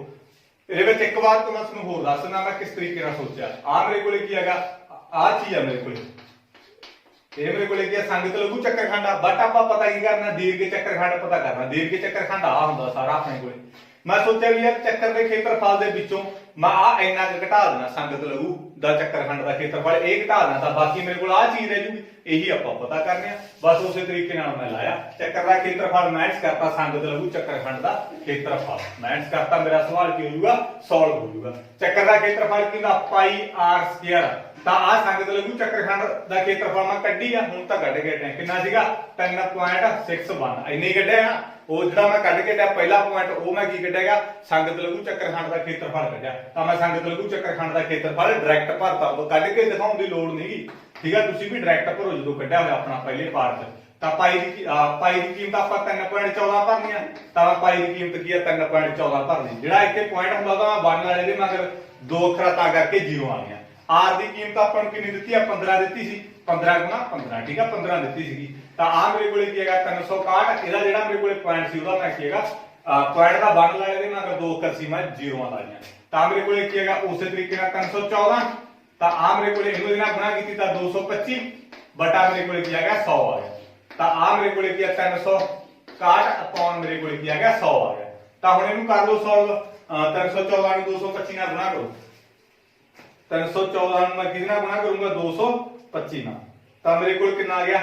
ਇਹਦੇ ਵਿੱਚ ਇੱਕ ਵਾਰ ਤੋਂ ਮੈਂ ਤੁਹਾਨੂੰ ਹੋਰ ਦੱਸ ਦਿੰਦਾ ਮੈਂ ਕਿਸ ਤਰੀਕੇ ਨਾਲ ਸੋਚਿਆ। ਆ ਮੇਰੇ ਕੋਲੇ ਕੀ ਹੈਗਾ, ਆ ਚੀਜ਼ ਆ ਮੇਰੇ ਕੋਲੇ, ਇਹ ਮੇਰੇ ਕੋਲੇ ਕੀ ਸੰਗਤ ਲਘੂ ਚੱਕਰ ਖੰਡ ਆ, ਬਟ ਆਪਾਂ ਪਤਾ ਕੀ ਕਰਨਾ, ਦੀਰਘ ਚੱਕਰ ਖੰਡ ਪਤਾ ਕਰਨਾ। ਦੀਰਘ ਚੱਕਰ ਖੰਡ ਆ ਹੁੰਦਾ ਸਾਰਾ ਆਪਣੇ ਕੋਲੇ, ਮੈਂ ਸੋਚਿਆ ਵੀ ਯਾਰ ਚੱਕਰ ਦੇ ਖੇਤਰਫਲ ਦੇ ਵਿੱਚੋਂ ਮੈਂ ਆ ਇੰਨਾ ਕੁ ਘਟਾ ਦੇਣਾ ਸੰਗਤ ਲਘੂ ਦਾ ਚੱਕਰ ਖੰਡ ਦਾ ਖੇਤਰਫਲ, ਇਹ ਘਟਾ ਦੇਣਾ ਤਾਂ ਬਾਕੀ ਮੇਰੇ ਕੋਲ ਆ ਚੀਜ਼ ਰਹਿ ਜੂਗੀ, ਇਹੀ ਆਪਾਂ ਪਤਾ ਕਰਨੇ ਆ। ਬਸ ਉਸੇ ਤਰੀਕੇ ਨਾਲ ਮੈਂ ਲਾਇਆ, ਚੱਕਰ ਦਾ ਖੇਤਰਫਲ ਮਾਈਨਸ ਕਰਤਾ ਸੰਗਤ ਲਘੂ ਚੱਕਰ ਖੰਡ ਦਾ ਖੇਤਰਫਲ ਮਾਈਨਸ ਕਰਤਾ, ਮੇਰਾ ਸਵਾਲ ਕੀ ਹੋ ਜਾਊਗਾ, ਸੋਲਵ ਹੋ ਜਾਊਗਾ। ਚੱਕਰ ਦਾ ਖੇਤਰਫਲ ਕਿੰਨਾ ਪਾਈ r ਸਕੁਅਰ, ਤਾਂ ਆ ਸੰਗਤ ਲਘੂ ਚੱਕਰ ਖੰਡ ਦਾ ਖੇਤਰਫਲ ਮੈਂ ਕੱਢੀ ਆ, ਹੁਣ ਤਾਂ ਕੱਢ ਕੇ ਕਿੰਨਾ ਸੀਗਾ 3.61, ਇੰਨੇ ਕੱਢਿਆ ਨਾ। ਉਹ ਜਿਹੜਾ ਮੈਂ ਕੱਢ ਕੇ ਲਿਆ ਪਹਿਲਾ ਪੁਆਇੰਟ, ਉਹ ਮੈਂ ਕੀ ਕੱਢਿਆਗਾ ਸੰਗਤ ਲਘੂ ਚੱਕਰ ਖੰਡ ਦਾ ਖੇਤਰਫਲ ਕੱਢਿਆ, ਤਾਂ ਮੈਂ ਸੰਗਤ ਲਘੂ ਚੱਕਰ ਖੰਡ ਦਾ ਖੇਤਰਫਲ ਡਾਇਰੈਕਟ ਭਰਤਾ, ਕੱਢ ਕੇ ਦਿਖਾਉਣ ਦੀ ਲੋੜ ਨਹੀਂ, ਠੀਕ ਆ, ਤੁਸੀਂ ਵੀ ਡਾਇਰੈਕਟ ਭਰੋ ਜਦੋਂ ਕੱਢਿਆ ਹੋਇਆ ਆਪਣਾ ਪਹਿਲੇ ਪਾਰਟ ਚ। ਤਾਂ ਪਾਈ ਦੀ ਕੀਮਤ ਆਪਾਂ 3.14 ਭਰਨੀ ਆ, ਤਾਂ ਪਾਈ ਦੀ ਕੀਮਤ ਕੀ ਆ 3.14 ਭਰਨੀ, ਜਿਹੜਾ ਇੱਥੇ ਪੁਆਇੰਟ ਹੁੰਦਾ ਤਾਂ ਮੈਂ 1 ਵਾਲੇ ਦੇ ਮਗਰ 2 ਅੱਖਰਾਂ ਤਾਂ ਕਰਕੇ 0 ਆ ਗਿਆ। r ਦੀ ਕੀਮਤ ਆਪਾਂ ਨੂੰ ਕਿੰਨੀ ਦਿੱਤੀ ਆ, 15 ਦਿੱਤੀ ਸੀ, 15 ਗੁਣਾ 15, ਠੀਕ ਆ, 15 ਦਿੱਤੀ ਸੀਗੀ। ਤਾਂ ਆ ਮੇਰੇ ਕੋਲੇ ਕੀ ਹੈਗਾ 361, ਇਹਦਾ ਜਿਹੜਾ ਮੇਰੇ ਕੋਲੇ ਪੁਆਇੰਟ ਸੀ ਉਹਦਾ ਮੈਂ ਕੀ ਹੈਗਾ ਪੁਆਇੰਟ ਦਾ 1 ਵਾਲੇ ਦੇ ਮਗਰ 2 ਅੱਖਰ ਸੀ, ਮੈਂ 0 ਲਾਈਆਂ, ਤਾਂ ਮੇਰੇ ਕੋਲੇ ਕੀ ਹੈਗਾ ਉਸੇ ਤਰੀਕੇ ਨਾਲ 314, ਤਾਂ ਆ ਮੇਰੇ ਕੋਲੇ ਇਹਨੂੰ ਇਹਨਾਂ ਗੁਣਾ ਕੀਤੀ ਤਾਂ 225 ਬਟਾ ਮੇਰੇ ਕੋਲੇ ਕੀ ਹੈਗਾ 100 ਆ ਗਿਆ, ਤਾਂ ਆ ਮੇਰੇ ਕੋਲੇ ਕੀ ਹੈ 361 ਅਪਨ ਮੇਰੇ ਕੋਲੇ ਕੀ ਹੈਗਾ 100 ਆ ਗਿਆ। ਤਾਂ ਹੁਣ ਇਹਨੂੰ ਕਰ ਲਓ ਸੋਲਵ, 314 ਨੂੰ 225 ਨਾਲ ਗੁਣਾ ਕਰੋ, 314 ਨੂੰ ਮੈਂ ਕਿਹਦੇ ਨਾਲ ਗੁਣਾ ਕਰੂੰਗਾ 225 ਨਾਲ, ਤਾਂ ਮੇਰੇ ਕੋਲ ਕਿੰਨਾ ਆ ਗਿਆ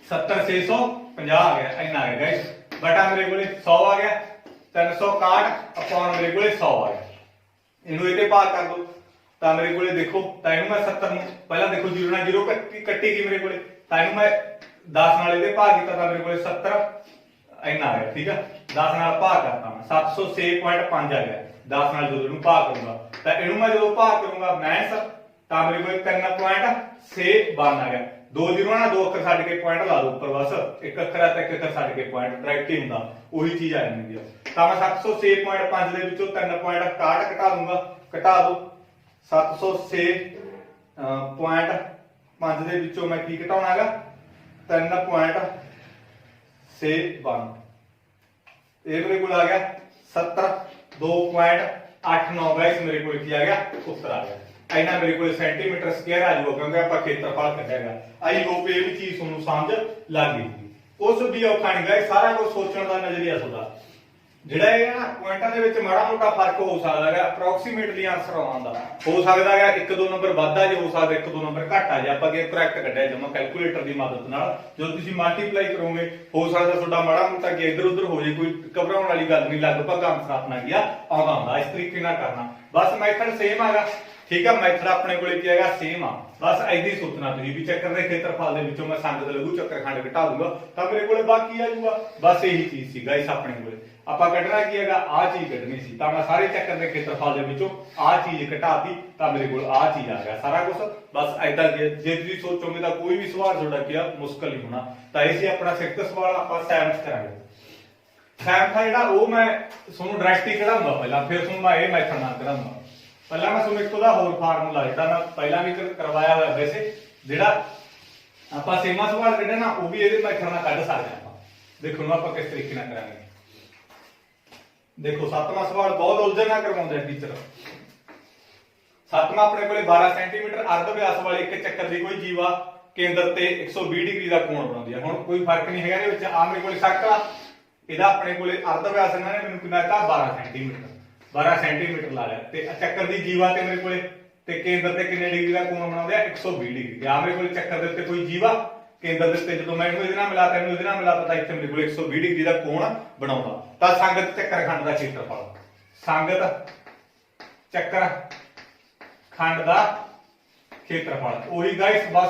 70650 ਆ ਗਿਆ, ਇੰਨਾ ਆ ਗਿਆ ਗਾਇਸ, ਬਟਾ ਮੇਰੇ ਕੋਲੇ 100 ਆ ਗਿਆ, 361 ਅਪਨ ਮੇਰੇ ਕੋਲੇ 100 ਆ ਗਿਆ। ਇਹਨੂੰ ਇਹਦੇ ਭਾਗ ਕਰ ਦੋ ਤਾਂ ਮੇਰੇ ਕੋਲੇ ਦੇਖੋ, ਤਾਂ ਇਹਨੂੰ ਮੈਂ 70 ਨੂੰ ਪਹਿਲਾਂ ਦੇਖੋ 0 ਨਾਲ 0 ਕੱਟੀ ਗਈ ਮੇਰੇ ਕੋਲੇ, ਤਾਂ ਇਹਨੂੰ ਮੈਂ 10 ਨਾਲ ਇਹਦੇ ਭਾਗ ਕੀਤਾ ਤਾਂ ਮੇਰੇ ਕੋਲੇ 70 ਇੰਨਾ ਆ ਗਿਆ, ਠੀਕ ਆ, 10 ਨਾਲ ਭਾਗ ਕਰਤਾ ਮੈਂ 706.5 ਆ ਗਿਆ, 10 ਨਾਲ ਜਦੋਂ ਇਹਨੂੰ ਭਾਗ ਕਰੂੰਗਾ ਤਾਂ ਇਹਨੂੰ ਮੈਂ ਜਦੋਂ ਭਾਗ ਕਰੂੰਗਾ ਮੈਥ ਤਾਂ ਮੇਰੇ ਕੋਲ 3.6 ਬਣ ਆ ਗਿਆ। 2 0 ਨਾ 2 ਅੱਖਰ ਛੱਡ ਕੇ ਪੁਆਇੰਟ ਲਾ ਦੋ ਉੱਪਰ, ਬਸ ਇੱਕ ਅੱਖਰ ਆ ਤੇ ਇੱਕ ਅੱਖਰ ਛੱਡ ਕੇ ਪੁਆਇੰਟ ਡਾਇਰੈਕਟ ਹੀ ਹੁੰਦਾ, ਉਹੀ ਚੀਜ਼ ਆ ਜਾਂਦੀ ਆ। ਤਾਂ ਮੈਂ 706.5 ਦੇ ਵਿੱਚੋਂ 3.61 ਘਟਾ ਦੂੰਗਾ, ਘਟਾ ਦੋ 706.5 ਦੇ ਵਿੱਚੋਂ ਮੈਂ ਕੀ ਘਟਾਉਣਾ ਹੈਗਾ 3.6 ਬਣ, ਇਹ ਮੇਰੇ ਕੋਲ ਆ ਗਿਆ 72.89 ਗਾਇਸ, ਮੇਰੇ ਕੋਲ ਕੀ ਆ ਗਿਆ ਉੱਤਰ ਆ ਗਿਆ। ਇੰਨਾ ਮੇਰੇ ਕੋਲ ਸੈਂਟੀਮੀਟਰ ਸਕੁਅਰ ਆ ਜਾਊਗਾ ਕਿਉਂਕਿ ਆਪਾਂ ਖੇਤਰਫਲ ਕੱਢਿਆਗਾ। ਆਈ ਹੋਪ ਇਹ ਵੀ ਚੀਜ਼ ਤੁਹਾਨੂੰ ਸਮਝ ਲੱਗ ਗਈ। ਉਸ ਵੀ ਔਖਾ ਨਹੀਂ ਗਾਇਸ, ਸਾਰਾ ਕੁਝ ਸੋਚਣ ਦਾ ਨਜ਼ਰੀਆ ਤੁਹਾਡਾ ਜਿਹੜਾ ਇਹ ਨਾ ਪੁਆਇੰਟਾਂ ਦੇ ਵਿੱਚ ਮਾੜਾ ਮੋਟਾ ਫਰਕ ਹੋ ਸਕਦਾ ਹੈਗਾ, ਅਪਰੋਕਸੀਮੇਟਲੀ ਆਨਸਰ ਆਉਂਦਾ ਹੋ ਸਕਦਾ ਹੈਗਾ 1-2 ਨੰਬਰ ਵੱਧ ਆ ਜੇ, ਹੋ ਸਕਦਾ 1-2 ਨੰਬਰ ਘੱਟ ਆ ਜੇ। ਆਪਾਂ ਕਿ ਕਰੈਕਟ ਕੱਢਿਆ ਜਮਾ ਕੈਲਕੂਲੇਟਰ ਦੀ ਮਦਦ ਨਾਲ, ਜਦੋਂ ਤੁਸੀਂ ਮਲਟੀਪਲਾਈ ਕਰੋਗੇ ਹੋ ਸਕਦਾ ਤੁਹਾਡਾ ਮਾੜਾ ਮੋਟਾ ਕਿ ਇੱਧਰ ਉੱਧਰ ਹੋ ਜੇ, ਕੋਈ ਘਬਰਾਉਣ ਵਾਲੀ ਗੱਲ ਨਹੀਂ, ਲਗਭਗ ਆਨਸਰ ਆਪਣਾ ਗਿਆ ਆਉਂਦਾ ਹੁੰਦਾ। ਇਸ ਤਰੀਕੇ ਨਾਲ ਕਰਨਾ, ਬਸ ਮੈਥਡ ਸੇਮ ਹੈਗਾ, ਠੀਕ ਆ। ਮੈਥਡ ਆਪਣੇ ਕੋਲੇ ਕੀ ਹੈਗਾ ਸੇਮ ਆ, ਬਸ ਐਦਾਂ ਹੀ ਸੋਚਣਾ ਤੁਸੀਂ ਵੀ ਚੱਕਰ ਦੇ ਖੇਤਰਫਲ ਦੇ ਵਿੱਚੋਂ ਮੈਂ ਸੰਗਤ ਲਘੂ ਚੱਕਰ ਖੰਡ ਘਟਾ ਦੂੰਗਾ ਤਾਂ ਮੇਰੇ ਕੋਲੇ ਬਾਕੀ ਆ ਜਾਊਗਾ। ਬਸ ਇਹੀ ਚੀਜ਼ ਸੀ ਗਾਇਸ ਆਪਣੇ ਕੋਲੇ, ਆਪਾਂ ਕੱਢਣਾ ਕੀ ਹੈਗਾ ਆਹ ਚੀਜ਼ ਕੱਢਣੀ ਸੀ, ਤਾਂ ਮੈਂ ਸਾਰੇ ਚੱਕਰ ਦੇ ਖੇਤਰਫਲ ਦੇ ਵਿੱਚੋਂ ਆਹ ਚੀਜ਼ ਘਟਾਤੀ ਤਾਂ ਮੇਰੇ ਕੋਲ ਆਹ ਚੀਜ਼ ਆ ਗਿਆ ਸਾਰਾ ਕੁਝ। ਬਸ ਐਦਾਂ ਜੇ ਤੁਸੀਂ ਸੋਚੋਗੇ ਤਾਂ ਕੋਈ ਵੀ ਸਵਾਲ ਤੁਹਾਡਾ ਕੀ ਆ ਮੁਸ਼ਕਲ ਨਹੀਂ ਹੋਣਾ। ਤਾਂ ਇਹ ਸੀ ਆਪਣਾ 6th ਸਵਾਲ, ਆਪਾਂ 7th ਕਰਾਂਗੇ। 7th ਆ ਜਿਹੜਾ ਉਹ ਮੈਂ ਤੁਹਾਨੂੰ ਡਾਇਰੈਕਟ ਹੀ ਕਢਾਉਂਗਾ ਪਹਿਲਾਂ, ਫਿਰ ਤੁਹਾਨੂੰ ਮੈਂ ਇਹ ਮੈਥਡ ਨਾਲ ਕਢਾਉਂਗਾ। ਪਹਿਲਾਂ ਮੈਂ ਤੁਹਾਨੂੰ ਇੱਕ ਉਹਦਾ ਹੋਰ ਫਾਰਮੂਲਾ ਜਿਹੜਾ ਮੈਂ ਪਹਿਲਾਂ ਵੀ ਕਰਵਾਇਆ ਹੋਇਆ, ਵੈਸੇ ਜਿਹੜਾ ਆਪਾਂ ਸੇਮਾ ਸਵਾਲ ਕੱਢਿਆ ਨਾ ਉਹ ਵੀ ਇਹਦੇ ਮੈਥਡ ਨਾਲ ਕੱਢ ਸਕਦੇ ਆਪਾਂ। ਦੇਖੋ ਨੂੰ ਆਪਾਂ ਕਿਸ ਤਰੀਕੇ ਨਾਲ ਕਰਾਂਗੇ। ਦੇਖੋ 7ਵਾਂ ਸਵਾਲ ਬਹੁਤ ਉਲਝਣ ਨਾਲ ਕਰਵਾਉਂਦੇ ਆ ਟੀਚਰ। 7ਵਾਂ ਆਪਣੇ ਕੋਲੇ 12 ਸੈਂਟੀਮੀਟਰ ਅਰਧ ਵਿਆਸ ਵਾਲੀ ਇੱਕ ਚੱਕਰ ਦੀ ਕੋਈ ਜੀਵਾ ਕੇਂਦਰ ਤੇ 120 ਡਿਗਰੀ ਦਾ ਕੋਣ ਬਣਾਉਂਦੀ ਹੈ। ਹੁਣ ਕੋਈ ਫਰਕ ਨਹੀਂ ਹੈਗਾ ਇਹਦੇ ਵਿੱਚ, ਆ ਮੇਰੇ ਕੋਲੇ ਸਰਕਲ ਆ, ਇਹਦਾ ਆਪਣੇ ਕੋਲੇ ਅਰਧ ਵਿਆਸ ਇਹਨਾਂ ਨੇ ਮੈਨੂੰ ਕਿੰਨਾ ਦਿੱਤਾ 12 ਸੈਂਟੀਮੀਟਰ, 12 ਸੈਂਟੀਮੀਟਰ ਲਾ ਲਿਆ। ਤੇ ਚੱਕਰ ਦੀ ਜੀਵਾ ਤੇ ਮੇਰੇ ਕੋਲੇ ਤੇ ਕੇਂਦਰ ਤੇ ਕਿੰਨੇ ਡਿਗਰੀ ਦਾ ਕੋਣ ਬਣਾਉਂਦੇ ਆ 120 ਡਿਗਰੀ। ਆ ਮੇਰੇ ਕੋਲੇ ਚੱਕਰ ਦੇ ਉੱਤੇ ਕੋਈ ਜੀਵਾ ਕੇਂਦਰ ਦੇ ਉੱਤੇ, ਜਦੋਂ ਮੈਂ ਇਹਨੂੰ ਇਹਦੇ ਨਾਲ ਮਿਲਾਤਾ ਇਹਨੂੰ ਇਹਦੇ ਨਾਲ ਮਿਲਾਤਾ ਤਾਂ ਇੱਥੇ ਮੇਰੇ ਕੋਲੇ 120 ਡਿਗਰੀ ਦਾ ਕੋਣ ਬਣਾਉਂਦਾ। ਤਾਂ ਸੰਗਤ ਚੱਕਰ ਖੰਡ ਦਾ ਖੇਤਰਫਲ, ਸੰਗਤ ਚੱਕਰ ਖੰਡ ਦਾ ਖੇਤਰਫਲ ਉਹੀ ਗਾਇਸ, ਬਸ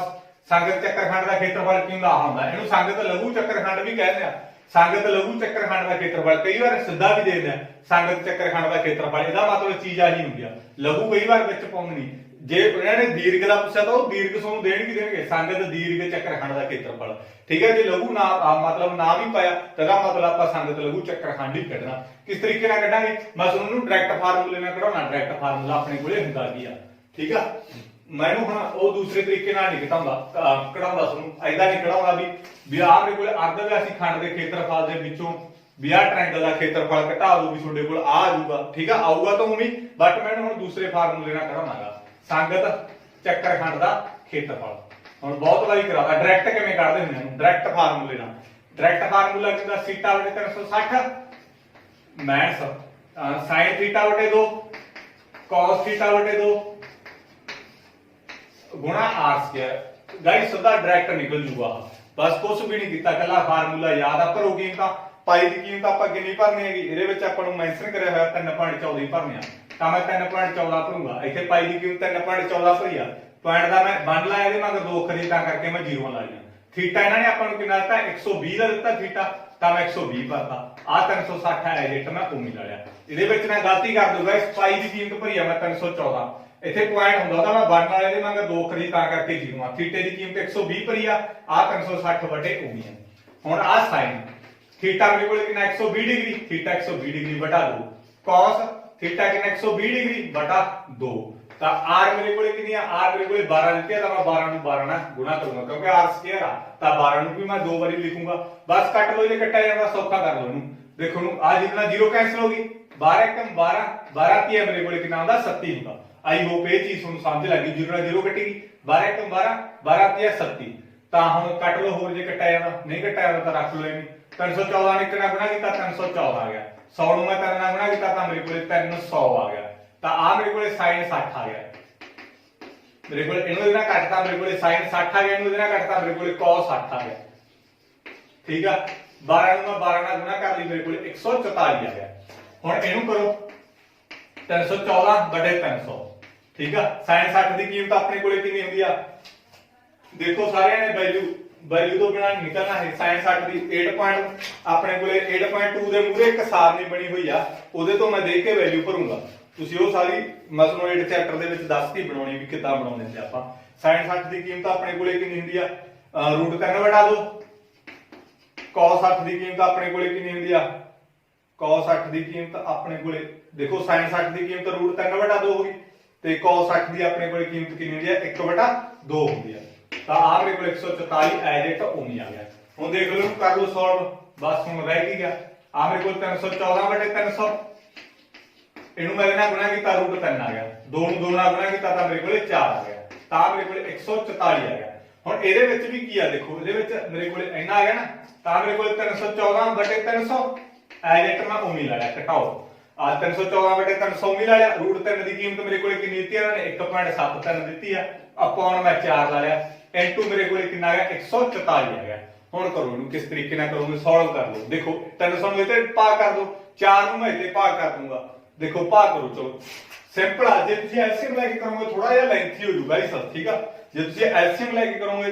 ਸੰਗਤ ਚੱਕਰ ਖੰਡ ਦਾ ਖੇਤਰਫਲ ਕੀ ਹੁੰਦਾ ਆ ਹੁੰਦਾ। ਇਹਨੂੰ ਸੰਗਤ ਲਘੂ ਚੱਕਰ ਖੰਡ ਵੀ ਕਹਿੰਦੇ ਆ। ਸੰਗਤ ਲਘੂ ਚੱਕਰ ਖੰਡ ਦਾ ਖੇਤਰਫਲ ਕਈ ਵਾਰ ਸਿੱਧਾ ਵੀ ਦੇ ਦਿੰਦੇ ਆ ਸੰਗਤ ਚੱਕਰ ਖੰਡ ਦਾ ਖੇਤਰਫਲ, ਇਹਦਾ ਮਤਲਬ ਚੀਜ਼ ਆਹੀ ਹੁੰਦੀ ਆ। ਲਘੂ ਕਈ ਵਾਰ ਵਿੱਚ ਪਾਉਂਦੇ ਨਹੀਂ, ਜੇ ਇਹਨਾਂ ਨੇ ਦੀਰਘ ਦਾ ਪੁੱਛਿਆ ਤਾਂ ਉਹ ਦੀਰਘ ਤੁਹਾਨੂੰ ਦੇਣਗੇ ਸੰਗਤ ਦੀਰਘ ਚੱਕਰ ਖੰਡ ਦਾ ਖੇਤਰਫਲ, ਠੀਕ ਹੈ। ਜੇ ਲਘੂ ਨਾ ਮਤਲਬ ਨਾ ਵੀ ਪਾਇਆ ਤਾਂ ਇਹਦਾ ਮਤਲਬ ਆਪਾਂ ਸੰਗਤ ਲਘੂ ਚੱਕਰ ਖੰਡ ਹੀ ਕੱਢਣਾ। ਕਿਸ ਤਰੀਕੇ ਨਾਲ ਕੱਢਾਂਗੇ, ਮੈਂ ਤੁਹਾਨੂੰ ਡਾਇਰੈਕਟ ਫਾਰਮੂਲੇ ਨਾਲ ਕਢਾਉਣਾ। ਡਾਇਰੈਕਟ ਫਾਰਮੂਲਾ ਆਪਣੇ ਕੋਲੇ ਹੁੰਦਾ ਕੀ ਆ, ਠੀਕ ਆ। ਮੈਨੂੰ ਹੁਣ ਉਹ ਦੂਸਰੇ ਤਰੀਕੇ ਨਾਲ ਨਹੀਂ ਕਢਾਉਂਦਾ ਤੁਹਾਨੂੰ ਐਦਾਂ ਨਹੀਂ ਕਢਾਉਂਦਾ ਵੀ ਆਹ ਮੇਰੇ ਕੋਲ ਅਰਧ ਵਿਆਸੀ ਖੰਡ ਦੇ ਖੇਤਰਫਲ ਦੇ ਵਿੱਚੋਂ ਵੀ ਆਹ ਟ੍ਰਾਇੰਗਲ ਦਾ ਖੇਤਰਫਲ ਘਟਾ ਦੋ ਵੀ ਤੁਹਾਡੇ ਕੋਲ ਆ ਜਾਊਗਾ, ਠੀਕ ਆ। ਆਊਗਾ ਤਾਂ ਉਵੇਂ, ਬਟ ਮੈਨੂੰ ਹੁਣ ਦੂਸਰੇ ਫਾਰਮੂਲੇ ਨਾਲ ਕਢਾਉਣਾਗਾ ਸੰਗਤ ਚੱਕਰ ਖੰਡ ਦਾ ਖੇਤਰਫਲ। ਹੁਣ ਬਹੁਤ ਵਾਰੀ ਕਰਾਦਾ ਡਾਇਰੈਕਟ ਕਿਵੇਂ ਕੱਢਦੇ ਹੁੰਦੇ ਨੇ, ਡਾਇਰੈਕਟ ਫਾਰਮੂਲੇ ਨਾਲ। ਡਾਇਰੈਕਟ ਫਾਰਮੂਲਾ ਕਿੰਦਾ ਸੀਟਾ ਬਟੇ 360 ਮਾਈਨਸ sin ਥੀਟਾ ਬਟੇ 2 cos ਥੀਟਾ ਬਟੇ 2 ਗੁਣਾ r ਸਕੁਅਰ। ਗਾਇਸ ਸਿੱਧਾ ਡਾਇਰੈਕਟ ਨਿਕਲ ਜੂਗਾ, ਬਸ ਕੁਝ ਵੀ ਨਹੀਂ ਕੀਤਾ, ਕੱਲਾ ਫਾਰਮੂਲਾ ਯਾਦ ਆ। ਭਰੋ ਕੀਮਤਾਂ, ਪਾਈ ਦੀ ਕੀਮਤ ਆਪਾਂ ਕਿੰਨੀ ਭਰਨੀ ਹੈਗੀ, ਇਹਦੇ ਵਿੱਚ ਆਪਾਂ ਨੂੰ ਮੈਂਸ਼ਨ ਕਰਿਆ ਹੋਇਆ 3.14 ਭਰਨੀ ਆ, ਤਾਂ ਮੈਂ 3.14 ਭਰੂੰਗਾ। ਇੱਥੇ ਪਾਈ ਦੀ ਕੀਮਤ 3.14 ਭਰੀ ਆ, ਪੁਆਇੰਟ ਦਾ ਮੈਂ 1 ਲਾਇਆ, ਇਹਦੇ ਮਗਰ 2 ਅੱਖਰ ਤਾਂ ਕਰਕੇ ਮੈਂ 0 ਲਾਈਆਂ। ਥੀਟਾ ਇਹਨਾਂ ਨੇ ਆਪਾਂ ਨੂੰ ਕਿੰਨਾ ਦਿੱਤਾ 120 ਦਾ ਦਿੱਤਾ ਥੀਟਾ, ਤਾਂ ਮੈਂ 120 ਭਰਤਾ। ਆ 360 ਹੈ ਜਿੱਟ ਮੈਂ ਉਮੀ ਲਾ ਲਿਆ। ਇਹਦੇ ਵਿੱਚ ਨਾ ਗਲਤੀ ਕਰ ਦੂੰਗਾ, ਇਸ ਪਾਈ ਦੀ ਕੀਮਤ ਭਰੀ ਆ ਮੈਂ 314, ਇੱਥੇ ਪੁਆਇੰਟ ਹੁੰਦਾ ਤਾਂ ਮੈਂ 1 ਵਾਲੇ ਦੇ ਮਗਰ 2 ਅੱਖਰ ਤਾਂ ਕਰਕੇ 0 ਆ। ਥੀਟੇ ਦੀ ਕੀਮਤ 120 ਭਰੀ ਆ 360 ਬਟੇ ਉਮੀ ਆ। ਹੁਣ ਆ ਸਾਈਨ ਥੀਟਾ ਮੇਰੇ ਕੋਲ ਕਿੰਨਾ 120 ਡਿਗਰੀ, ਥੀਟਾ 120 ਡਿਗਰੀ ਬਟਾ 2, cos ਥੀਟਾ ਕਿੰਨਾ 120 ਡਿਗਰੀ ਬਟਾ 2, ਤਾਂ r ਮੇਰੇ ਕੋਲੇ ਕਿੰਨੀ ਆ, r ਮੇਰੇ ਕੋਲੇ 12 ਦਿੱਤੀ ਆ, ਤਾਂ ਮੈਂ 12 ਨੂੰ 12 ਨਾਲ ਗੁਣਾ ਕਰੂੰਗਾ ਕਿਉਂਕਿ r ਸਕੁਅਰ ਆ, ਤਾਂ 12 ਨੂੰ ਵੀ ਮੈਂ 2 ਵਾਰੀ ਲਿਖੂੰਗਾ। ਬਸ ਕੱਟ ਲਓ, ਜੇ ਕੱਟਿਆ ਜਾਂਦਾ ਸੌਖਾ ਕਰ ਲਓ ਇਹਨੂੰ। ਦੇਖੋ ਨੂੰ ਆ ਜਿੰਨਾ 0 ਕੈਂਸਲ ਹੋ ਗਈ, 12 1 12 12 3 ਮੇਰੇ ਕੋਲੇ ਕਿੰਨਾ ਹੁੰਦਾ 37 ਹੁੰਦਾ। ਆਈ ਹੋਪ ਇਹ ਚੀਜ਼ ਤੁਹਾਨੂੰ ਸਮਝ ਲੱਗੀ। 0 ਨਾਲ 0 ਕੱਟੇਗੀ, 12 1 12 12 3 37, ਤਾਂ ਹੁਣ ਕੱਟ ਲਓ, ਹੋਰ ਜੇ ਕੱਟਿਆ ਜਾਂਦਾ ਨਹੀਂ ਕੱਟਿਆ ਜਾਂਦਾ ਤਾਂ ਰੱਖ ਲਓ ਇਹਨੂੰ। 314 ਨੇ ਕਿੰਨਾ ਗੁਣਾ ਕੀਤਾ 314 ਆ ਗਿਆ, 100 ਨੂੰ ਮੈਂ 3 ਨਾਲ ਗੁਣਾ ਕੀਤਾ ਤਾਂ ਮੇਰੇ ਕੋਲੇ 300 ਆ ਗਿਆ। ਤਾਂ ਆ ਮੇਰੇ ਕੋਲੇ sin 60 ਆ ਗਿਆ, ਮੇਰੇ ਕੋਲੇ ਇਹਨੂੰ ਇਹਦੇ ਨਾਲ ਕੱਟਤਾ, ਮੇਰੇ ਕੋਲੇ sin 60 ਆ ਗਿਆ, ਇਹਨੂੰ ਇਹਦੇ ਨਾਲ ਕੱਟਤਾ, ਮੇਰੇ ਕੋਲੇ cos 60 ਆ ਗਿਆ, ਠੀਕ ਆ। 12 ਨੂੰ ਮੈਂ 12 ਨਾਲ ਗੁਣਾ ਕਰ ਲਈ, ਮੇਰੇ ਕੋਲੇ 144 ਆ ਗਿਆ। ਹੁਣ ਇਹਨੂੰ ਕਰੋ 314 ਬਟੇ 300, ਠੀਕ ਆ। sin 60 ਦੀ ਕੀਮਤ ਆਪਣੇ ਕੋਲੇ ਕਿੰਨੀ ਹੁੰਦੀ ਆ, ਦੇਖੋ ਸਾਰਿਆਂ ਨੇ ਵੈਲਿਊ ਤੋਂ ਬਿਨਾਂ ਨਿਕਲਣਾ ਹੈ। sin 60 ਦੀ 8 ਆਪਣੇ ਕੋਲੇ 8.2 ਦੇ ਮੂਹਰੇ ਇੱਕ ਸਾਰਣੀ ਬਣੀ ਹੋਈ ਆ, ਉਹਦੇ ਤੋਂ ਮੈਂ ਦੇਖ ਕੇ ਵੈਲਿਊ ਭਰੂੰਗਾ। ਤੁਸੀਂ ਉਹ ਸਾਰੀ ਮਸਲੋਂ 8 ਚੈਪਟਰ ਦੇ ਵਿੱਚ ਦੱਸਤੀ ਬਣਾਉਣੀ ਵੀ ਕਿੱਦਾਂ ਬਣਾਉਂਦੇ ਸੀ ਆਪਾਂ। sin 60 ਦੀ ਕੀਮਤ ਆਪਣੇ ਕੋਲੇ ਕਿੰਨੀ ਹੁੰਦੀ ਆ √3 ਵਟਾ 2। cos 60 ਦੀ ਕੀਮਤ ਆਪਣੇ ਕੋਲੇ ਕਿੰਨੀ ਹੁੰਦੀ ਆ cos 60 ਦੀ ਕੀਮਤ ਆਪਣੇ ਕੋਲੇ ਦੇਖੋ sin 60 ਦੀ ਕੀਮਤ √3 ਵਟਾ 2 ਹੋ ਗਈ ਤੇ cos 60 ਦੀ ਆਪਣੇ ਕੋਲੇ ਕੀਮਤ ਕਿੰਨੀ ਹੁੰਦੀ ਆ 1 ਵਟਾ 2 ਹੁੰਦੀ ਆ। ਤਾਂ ਆ ਮੇਰੇ ਕੋਲ 144 ਐਜ ਇਟ ਉਮੀ ਆ ਗਿਆ। ਹੁਣ ਦੇਖ ਲਓ ਕਰ ਲਓ ਸੋਲਵ। ਬਸ ਹੁਣ ਰਹਿ ਕੀ ਗਿਆ ਆ ਮੇਰੇ ਕੋਲ 314 ਵਟੇ 300 ਇਹਨੂੰ ਮੈਂ ਇਹਨਾਂ ਗੁਣਾ ਕੀਤਾ √3 ਆ ਗਿਆ। 2 ਨੂੰ 2 ਨਾਲ ਗੁਣਾ ਕੀਤਾ ਤਾਂ ਮੇਰੇ ਕੋਲੇ 4 ਆ ਗਿਆ। ਤਾਂ ਮੇਰੇ ਕੋਲੇ 144 ਆ ਗਿਆ। ਹੁਣ ਇਹਦੇ ਵਿੱਚ ਵੀ ਕੀ ਆ ਦੇਖੋ ਇਹਦੇ ਵਿੱਚ ਮੇਰੇ ਕੋਲੇ ਇੰਨਾ ਆ ਗਿਆ ਨਾ ਤਾਂ ਮੇਰੇ ਕੋਲੇ 314 ਵਟੇ 300 ਐਜ ਇਟ ਮੈਂ ਉਮੀ ਲਾ ਲਿਆ ਘਟਾਓ ਆ 314 ਵਟੇ 300 ਉਮੀ ਲਾ ਲਿਆ। √3 ਦੀ ਕੀਮਤ ਮੇਰੇ ਕੋਲੇ ਕਿੰਨੀ ਦਿੱਤੀ ਇਹਨਾਂ ਨੇ 1.73 ਦਿੱਤੀ ਆ ਅਪੋਨ ਮੈਂ 4 ਲਾ ਲਿਆ ਇਨਟੂ ਮੇਰੇ ਕੋਲੇ ਕਿੰਨਾ ਆ ਗਿਆ 144 ਆ ਗਿਆ। ਹੁਣ ਕਰੋ ਇਹਨੂੰ ਕਿਸ ਤਰੀਕੇ ਨਾਲ ਕਰੋਗੇ ਸੋਲਵ ਕਰ ਲਓ। ਦੇਖੋ 300 ਨੂੰ ਇੱਥੇ ਭਾਗ ਕਰ ਦੋ 4 ਨੂੰ ਮੈਂ ਇੱਥੇ ਭਾਗ ਕਰ ਦੂੰਗਾ। ਦੇਖੋ ਭਾਗ ਕਰੋ ਚਲੋ ਸਿੰਪਲ ਆ। ਜੇ ਤੁਸੀਂ ਐਲਸੀਐਮ ਲੈ ਕੇ ਕਰੋਗੇ ਥੋੜਾ ਜਿਹਾ ਲੈਂਥੀ ਹੋ ਜੂਗਾ ਇਸ ਠੀਕ ਆ। ਜੇ ਤੁਸੀਂ ਐਲਸੀਐਮ ਲੈ ਕੇ ਕਰੋਗੇ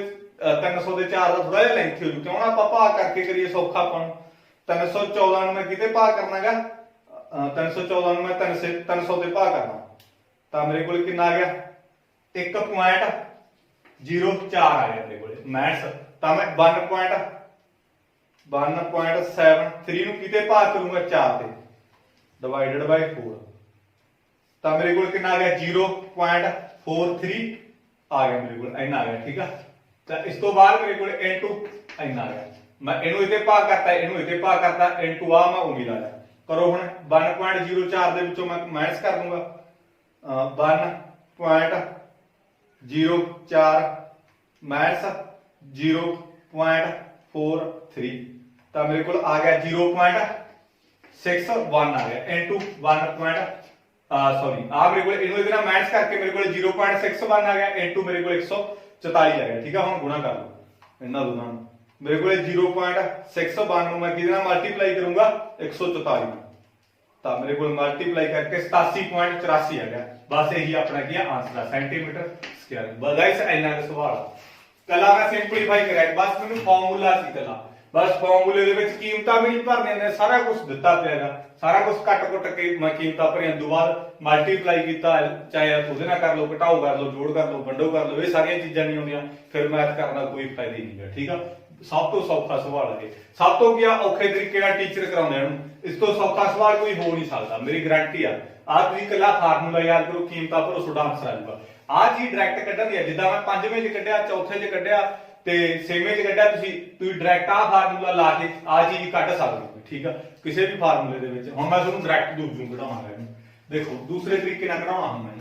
300 ਦੇ 4 ਦਾ ਥੋੜਾ ਜਿਹਾ ਲੈਂਥੀ ਹੋ ਜੂ ਕਿਉਂ ਨਾ ਆਪਾਂ ਭਾਗ ਕਰਕੇ ਕਰੀਏ ਸੌਖਾ ਆਪਾਂ ਨੂੰ। 314 ਨੂੰ ਮੈਂ ਕਿਤੇ ਭਾਗ ਕਰਨਾਗਾ 314 ਨੂੰ ਮੈਂ 300 ਤੇ ਭਾਗ ਕਰਨਾ ਤਾਂ ਮੇਰੇ ਕੋਲ ਕਿੰਨਾ ਆ ਗਿਆ 1.04 ਆ ਗਿਆ ਮੇਰੇ ਕੋਲ ਮੈਥਸ। ਤਾਂ ਮੈਂ 1.73 ਨੂੰ ਕਿਤੇ ਭਾਗ ਕਰੂੰਗਾ 4 ਤੇ ਡਿਵਾਈਡਡ ਬਾਈ 4 ਤਾਂ ਮੇਰੇ ਕੋਲ ਕਿੰਨਾ ਆ ਗਿਆ 0.43 ਆ ਗਿਆ ਮੇਰੇ ਕੋਲ ਇੰਨਾ ਆ ਗਿਆ ਠੀਕ ਆ। ਤਾਂ ਇਸ ਤੋਂ ਬਾਅਦ ਮੇਰੇ ਕੋਲ ਇਨਟੂ ਇੰਨਾ ਆ ਗਿਆ। ਮੈਂ ਇਹਨੂੰ ਇੱਥੇ ਭਾਗ ਕਰਤਾ ਇਹਨੂੰ ਇੱਥੇ ਭਾਗ ਕਰਤਾ ਇਨਟੂ ਆ ਮੈਂ ਉਮੀ ਲਾ ਲਿਆ। ਕਰੋ ਹੁਣ 1.04 ਦੇ ਵਿੱਚੋਂ ਮੈਂ ਮਾਈਨਸ ਕਰ ਦੂੰਗਾ 1.04 ਮਾਈਨਸ 0.43 ਤਾਂ ਮੇਰੇ ਕੋਲ ਆ ਗਿਆ 0.61 ਆ ਗਿਆ ਇਨਟੂ 1. ਸੌਰੀ ਆ ਮੇਰੇ ਕੋਲ ਇਹਨੂੰ ਇਹਦੇ ਨਾਲ ਮਾਈਨਸ ਕਰਕੇ ਮੇਰੇ ਕੋਲ 0.61 ਆ ਗਿਆ ਇਨਟੂ ਮੇਰੇ ਕੋਲ 144 ਆ ਗਿਆ ਠੀਕ ਆ। ਹੁਣ ਗੁਣਾ ਕਰ ਲਓ ਇਹਨਾਂ ਦੋਨਾਂ ਨੂੰ ਮੇਰੇ ਕੋਲ 0.61 ਨੂੰ ਮੈਂ ਕਿਹਦੇ ਨਾਲ ਮਲਟੀਪਲਾਈ ਕਰੂੰਗਾ 144 ਨਾਲ ਤਾਂ ਮੇਰੇ ਕੋਲ ਮਲਟੀਪਲਾਈ ਕਰਕੇ 87.84 ਆ ਗਿਆ। ਬਸ ਇਹੀ ਆਪਣਾ ਕੀ ਆ ਆਨਸਰ ਆ ਸੈਂਟੀਮੀਟਰ ਸਕੁਅਰ। ਬਸ ਗਾਇਸ ਇੰਨਾ ਦਾ ਸਵਾਲ ਕੱਲਾ ਮੈਂ ਸਿੰਪਲੀਫਾਈ ਕਰਿਆ ਬਸ ਮੈਨੂੰ ਫਾਰਮੂਲਾ ਸੀ ਕੱਲਾ ਬਸ ਫਾਰਮੂਲੇ ਦੇ ਵਿੱਚ ਕੀਮਤਾਂ ਵੀ ਨਹੀਂ ਭਰਨੀਆਂ ਨੇ ਸਾਰਾ ਕੁਝ ਦਿੱਤਾ ਪਿਆਗਾ ਸਾਰਾ ਕੁਝ ਕੱਟ ਕੇ ਮੈਂ ਕੀਮਤਾਂ ਭਰੀਆਂ ਤੋਂ ਬਾਅਦ ਮਲਟੀਪਲਾਈ ਕੀਤਾ ਚਾਹੇ ਉਹਦੇ ਨਾਲ ਕਰ ਲਓ ਘਟਾਓ ਕਰ ਲਓ ਜੋੜ ਕਰ ਲਓ ਵੰਡੋ ਕਰ ਲਓ ਇਹ ਸਾਰੀਆਂ ਚੀਜ਼ਾਂ ਨਹੀਂ ਆਉਂਦੀਆਂ ਫਿਰ ਮੈਥ ਕਰਨ ਦਾ ਕੋਈ ਫਾਇਦਾ ਹੀ ਨਹੀਂਗਾ ਠੀਕ ਆ। ਸਭ ਤੋਂ ਸੌਖਾ ਸਵਾਲ ਹੈ ਸਭ ਤੋਂ ਕੀ ਔਖੇ ਤਰੀਕੇ ਨਾਲ ਟੀਚਰ ਕਰਾਉਂਦੇ ਇਹਨੂੰ ਇਸ ਤੋਂ ਸੌਖਾ ਸਵਾਲ ਕੋਈ ਹੋ ਨਹੀਂ ਸਕਦਾ ਮੇਰੀ ਗਾਰੰਟੀ ਆ। ਤੁਸੀਂ ਕੱਲਾ ਫਾਰਮੂਲਾ ਯਾਦ ਕਰੋ ਕੀਮਤਾਂ ਭਰੋ ਤੁਹਾਡਾ ਆਨਸਰ ਆ ਜਾਊਗਾ। ਆਹ ਚੀਜ਼ ਡਾਇਰੈਕਟ ਕੱਢਣ ਦੀ ਆ ਜਿੱਦਾਂ ਮੈਂ 5ਵੇਂ ਚ ਕੱਢਿਆ ਚੌਥੇ ਚ ਕੱਢਿਆ ਤੇ 6ਵੇਂ ਚ ਕੱਢਿਆ ਤੁਸੀਂ ਡਾਇਰੈਕਟ ਆਹ ਫਾਰਮੂਲਾ ਲਾ ਕੇ ਆਹ ਚੀਜ਼ ਕੱਢ ਸਕਦੇ ਹੋ ਠੀਕ ਆ ਕਿਸੇ ਵੀ ਫਾਰਮੂਲੇ ਦੇ ਵਿੱਚ। ਹੁਣ ਮੈਂ ਤੁਹਾਨੂੰ ਡਾਇਰੈਕਟ ਦੂਜੂ ਕਢਾਵਾਂਗਾ ਇਹਨੂੰ ਦੇਖੋ ਦੂਸਰੇ ਤਰੀਕੇ ਨਾਲ ਕਢਾਉਣਾ ਹੁਣ ਮੈਂ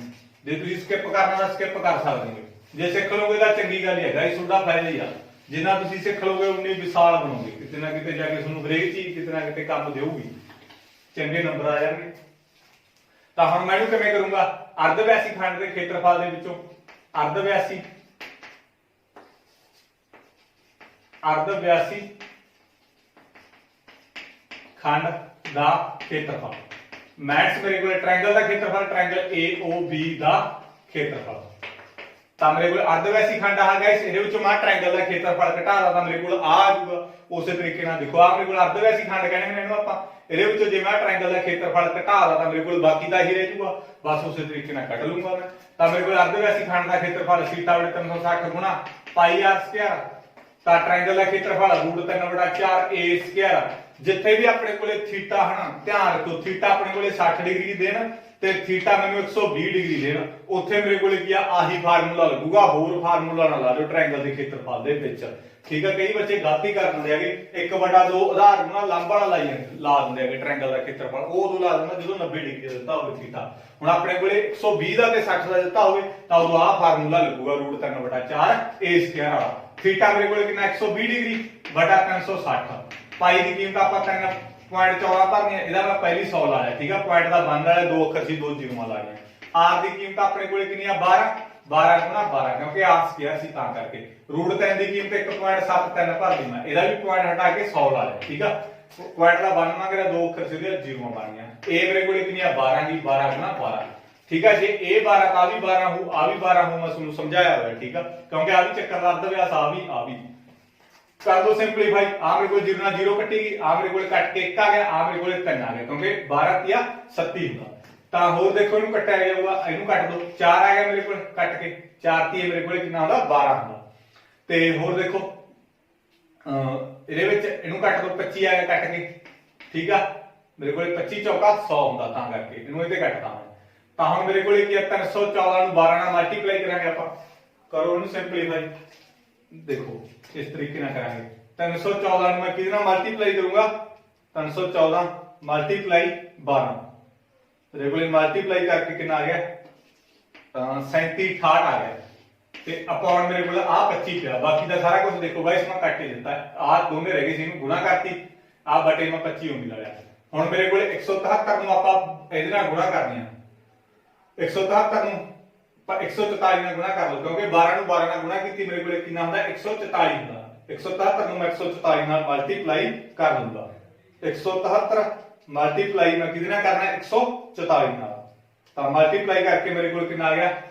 ਜੇ ਤੁਸੀਂ ਸਕਿਪ ਕਰਨਾ ਤਾਂ ਸਕਿਪ ਕਰ ਸਕਦੇ ਹੋ ਜੇ ਸਿੱਖ ਲਓਗੇ ਤਾਂ ਚੰਗੀ ਗੱਲ ਹੀ ਹੈ ਗਾਇਸ ਤੁਹਾਡਾ ਫਾਇਦਾ ਹੀ ਆ। ਜਿੰਨਾ ਤੁਸੀਂ ਸਿੱਖ ਲਓਗੇ ਉਨੀ ਵਿਸਾਲ ਬਣੋਗੇ ਕਿਤੇ ਨਾ ਕਿਤੇ ਜਾ ਕੇ ਤੁਹਾਨੂੰ ਹਰੇਕ ਚੀਜ਼ ਕਿਤੇ ਨਾ ਕਿਤੇ ਕੰਮ ਦੇਊਗੀ ਚੰਗੇ ਨੰਬਰ ਆ ਜਾਣਗੇ। ਤਾਂ ਹੁਣ ਮੈਂ ਇਹਨੂੰ ਕਿਵੇਂ ਕਰੂੰਗਾ ਅਰਧਵਿਆਸੀ ਖੰਡ ਦੇ ਖੇਤਰਫਲ ਦੇ ਵਿੱਚੋਂ ਅਰਧਵਿਆਸੀ ਖੰਡ ਦਾ ਖੇਤਰਫਲ ਮੈਥਸ ਮੇਰੇ ਕੋਲ ਟ੍ਰਾਇੰਗਲ ਦਾ ਖੇਤਰਫਲ ਟ੍ਰਾਇੰਗਲ AOB ਦਾ ਖੇਤਰਫਲ ਤਾਂ ਮੇਰੇ ਕੋਲ ਅਰਧਵਿਆਸੀ ਖੰਡ ਆ ਗਾਇਸ ਇਹਦੇ ਵਿੱਚੋਂ ਮੈਂ ਟ੍ਰਾਇੰਗਲ ਦਾ ਖੇਤਰਫਲ ਘਟਾਦਾ ਤਾਂ ਮੇਰੇ ਕੋਲ ਆ ਆਜੂਗਾ ਉਸੇ ਤਰੀਕੇ ਨਾਲ ਦੇਖੋ ਆ ਮੇਰੇ ਕੋਲ ਅਰਧਵਿਆਸੀ ਖੰਡ ਕਹਿੰਦੇ ਨੇ ਇਹਨੂੰ ਆਪਾਂ ਇਹਦੇ ਵਿੱਚੋਂ ਜੇ ਮੈਂ ਟ੍ਰਾਇੰਗਲ ਦਾ ਖੇਤਰਫਲ ਘਟਾਦਾ ਤਾਂ ਮੇਰੇ ਕੋਲ ਬਾਕੀ ਦਾ ਹੀ ਰਹਿ ਜਾਊਗਾ ਬਸ ਉਸੇ ਤਰੀਕੇ ਨਾਲ ਕੱਢ ਲੂੰਗਾ ਮੈਂ। ਤਾਂ ਮੇਰੇ ਕੋਲ ਅਰਧਵਿਆਸੀ ਖੰਡ ਦਾ ਖੇਤਰਫਲ θ / 360 ਗੁਣਾ πr² ਤਾਂ ਟ੍ਰਾਇੰਗਲ ਦਾ ਖੇਤਰਫਲ √3/4 a² ਜਿੱਥੇ ਵੀ ਆਪਣੇ ਕੋਲੇ ਥੀਟਾ ਹਨਾ ਧਿਆਨ ਰੱਖੋ ਥੀਟਾ ਆਪਣੇ ਕੋਲੇ 60 ਡਿਗਰੀ ਦੇਣ ਤੇ ਥੀਟਾ ਮੈਨੂੰ 120 ਡਿਗਰੀ ਦੇਣ ਉੱਥੇ ਮੇਰੇ ਕੋਲੇ ਕੀ ਆ ਆਹੀ ਫਾਰਮੂਲਾ ਲੱਗੂਗਾ ਹੋਰ ਫਾਰਮੂਲਾ ਨਾ ਲਾ ਦਿਓ ਟ੍ਰਾਇੰਗਲ ਦੇ ਖੇਤਰਫਲ ਦੇ ਵਿੱਚ ਠੀਕ ਆ। ਕਈ ਬੱਚੇ ਗਲਤੀ ਕਰ ਦਿੰਦੇ ਹੈਗੇ 1/2 ਉਦਾਹਰਨ ਨਾਲ ਲੰਬ ਵਾਲਾ ਲਾ ਦਿੰਦੇ ਹੈਗੇ ਟ੍ਰਾਇੰਗਲ ਦਾ ਖੇਤਰਫਲ ਉਹ ਉਦੋਂ ਲਾ ਦਿੰਦਾ ਜਦੋਂ 90 ਡਿਗਰੀ ਦਾ ਦਿੱਤਾ ਹੋਵੇ ਥੀਟਾ। ਹੁਣ ਆਪਣੇ ਕੋਲੇ 120 ਦਾ ਤੇ 60 ਦਾ ਦਿੱਤਾ ਹੋਵੇ ਤਾਂ ਉਦੋਂ ਆਹ ਫਾਰਮੂਲਾ ਲੱਗੂਗਾ √3/4 a² ਵਾਲਾ। ਥੀਟਾ ਮੇਰੇ ਕੋਲੇ ਕਿੰਨਾ 120 ਡਿਗਰੀ ਬਟਾ 360 ਪਾਈ ਦੀ ਕੀਮਤ ਆਪਾਂ 3.14 ਭਰਨੀ ਹੈ ਇਹਦਾ ਮੈਂ ਪਹਿਲੀ 100 ਲਾਇਆ ਠੀਕ ਆ ਪੁਆਇੰਟ ਦਾ ਬੰਦ ਵਾਲੇ ਦੋ ਅੱਖਰ ਸੀ ਦੋ ਜ਼ੀਰੋਆਂ ਲਾ ਗਏ। r ਦੀ ਕੀਮਤ ਆਪਣੇ ਕੋਲੇ ਕਿੰਨੀ ਆ 12 ਗੁਣਾ 12 ਕਿਉਂਕਿ r² ਸੀ ਤਾਂ ਕਰਕੇ √3 ਦੀ ਕੀਮਤ 1.73 ਭਰ ਦੀ ਮੈਂ ਇਹਦਾ ਵੀ ਪੁਆਇੰਟ ਹਟਾ ਕੇ 100 ਲਾ ਲਿਆ ਠੀਕ ਆ। ਪੁਆਇੰਟ ਦਾ ਬੰਦ ਮੰਗਦਾ ਦੋ ਅੱਖਰ ਸੀ ਉਹਦੇ ਜ਼ੀਰੋਆਂ ਬਣ ਗਈਆਂ। a ਮੇਰੇ ਕੋਲੇ ਕਿੰਨੀ ਆ 12 ਦੀ 12 ਗੁਣਾ 12 ਠੀਕ ਆ। ਜੇ ਇਹ 12 ਤਾਂ ਵੀ 12 ਹੋ ਆ ਵੀ 12 ਹੋ ਮੈਂ ਤੁਹਾਨੂੰ ਸਮਝਾਇਆ ਹੋਇਆ ਠੀਕ ਆ ਕਿਉਂਕਿ ਆ ਵੀ ਚੱਕਰ ਦਾ ਅਰਧਵਿਆਸ ਆ ਵੀ ਕਰ ਦੋ ਸਿੰਪਲੀਫਾਈ ਆ ਮੇਰੇ ਕੋਲ 0 ਨਾਲ 0 ਕੱਟੇਗੀ ਆ ਮੇਰੇ ਕੋਲੇ ਕੱਟ ਕੇ 1 ਆ ਗਿਆ ਆ ਮੇਰੇ ਕੋਲੇ 3 ਆ ਗਿਆ ਕਿਉਂਕਿ 12 3 37 ਹੁੰਦਾ ਤਾਂ ਹੋਰ ਦੇਖੋ ਇਹਨੂੰ ਕੱਟਿਆ ਜਾਊਗਾ, ਇਹਨੂੰ ਕੱਟ ਦੋ 4 ਆ ਗਿਆ ਮੇਰੇ ਕੋਲ, ਕੱਟ ਕੇ 4 ਤੀ ਮੇਰੇ ਕੋਲ ਕਿੰਨਾ ਹੁੰਦਾ 12 ਹੁੰਦਾ। ਤੇ ਹੋਰ ਦੇਖੋ ਇਹਦੇ ਵਿੱਚ ਇਹਨੂੰ ਕੱਟ ਦੋ 25 ਆ ਗਿਆ ਕੱਟ ਕੇ, ਠੀਕ ਆ ਮੇਰੇ ਕੋਲ 25 ਚੌਕਾ 100 ਹੁੰਦਾ, ਤਾਂ ਕਰਕੇ ਇਹਨੂੰ ਇਹਦੇ ਕੱਟਦਾ ਮੈਂ। ਤਾਂ ਹੁਣ ਮੇਰੇ ਕੋਲ ਕੀ ਆ 314 ਨੂੰ 12 ਨਾਲ ਮਲਟੀਪਲਾਈ ਕਰਾਂਗੇ ਆਪਾਂ, ਕਰੋ ਇਹਨੂੰ ਸਿੰਪਲੀਫਾਈ, ਦੇਖੋ ਇਸ ਤਰੀਕੇ ਨਾਲ ਕਰਾਂਗੇ। 314 ਨੂੰ ਮੈਂ ਕਿਹਦੇ ਨਾਲ ਮਲਟੀਪਲਾਈ ਕਰੂੰਗਾ, 314 ਮਲਟੀਪਲਾਈ 12, ਮੇਰੇ ਕੋਲ ਮਲਟੀਪਲਾਈ ਕਰਕੇ ਕਿੰਨਾ ਆ ਗਿਆ 37 68 ਆ ਗਿਆ। ਤੇ ਅਪॉन ਮੇਰੇ ਕੋਲ ਆ 25 ਪਿਆ, ਬਾਕੀ ਦਾ ਸਾਰਾ ਕੁਝ ਦੇਖੋ ਗਾਇਸ ਮੈਂ ਕੱਟ ਹੀ ਦਿੱਤਾ, ਆ ਦੋਨੇ ਰਹਿ ਗਏ ਸੀ, ਇਹਨੂੰ ਗੁਣਾ ਕਰਤੀ, ਆ ਬਟੇ ਮੈਂ 25 ਉਮੀ ਲਾ ਲਿਆ। ਹੁਣ ਮੇਰੇ ਕੋਲ 173 ਨੂੰ ਆਪਾਂ ਇਹਦੇ ਨਾਲ ਗੁਣਾ ਕਰਨੀ ਆ, 173 ਨੂੰ 144 ਨਾਲ ਗੁਣਾ ਕਰ ਲਓ, ਕਿਉਂਕਿ 12 ਨੂੰ 12 ਨਾਲ ਗੁਣਾ ਕੀਤੀ ਮੇਰੇ ਕੋਲ ਕਿੰਨਾ ਹੁੰਦਾ 144 ਹੁੰਦਾ। 177 ਨੂੰ ਮੈਂ 144 ਨਾਲ ਮਲਟੀਪਲਾਈ ਕਰ ਲੂੰਗਾ, 177 ਮਲਟੀਪਲਾਈ ਮੈਂ ਕਿਹਦੇ ਨਾਲ ਕਰਨਾ 144 ਨਾਲ, ਤਾਂ ਮਲਟੀਪਲਾਈ ਕਰਕੇ ਮੇਰੇ ਕੋਲ ਕਿੰਨਾ ਆ ਗਿਆ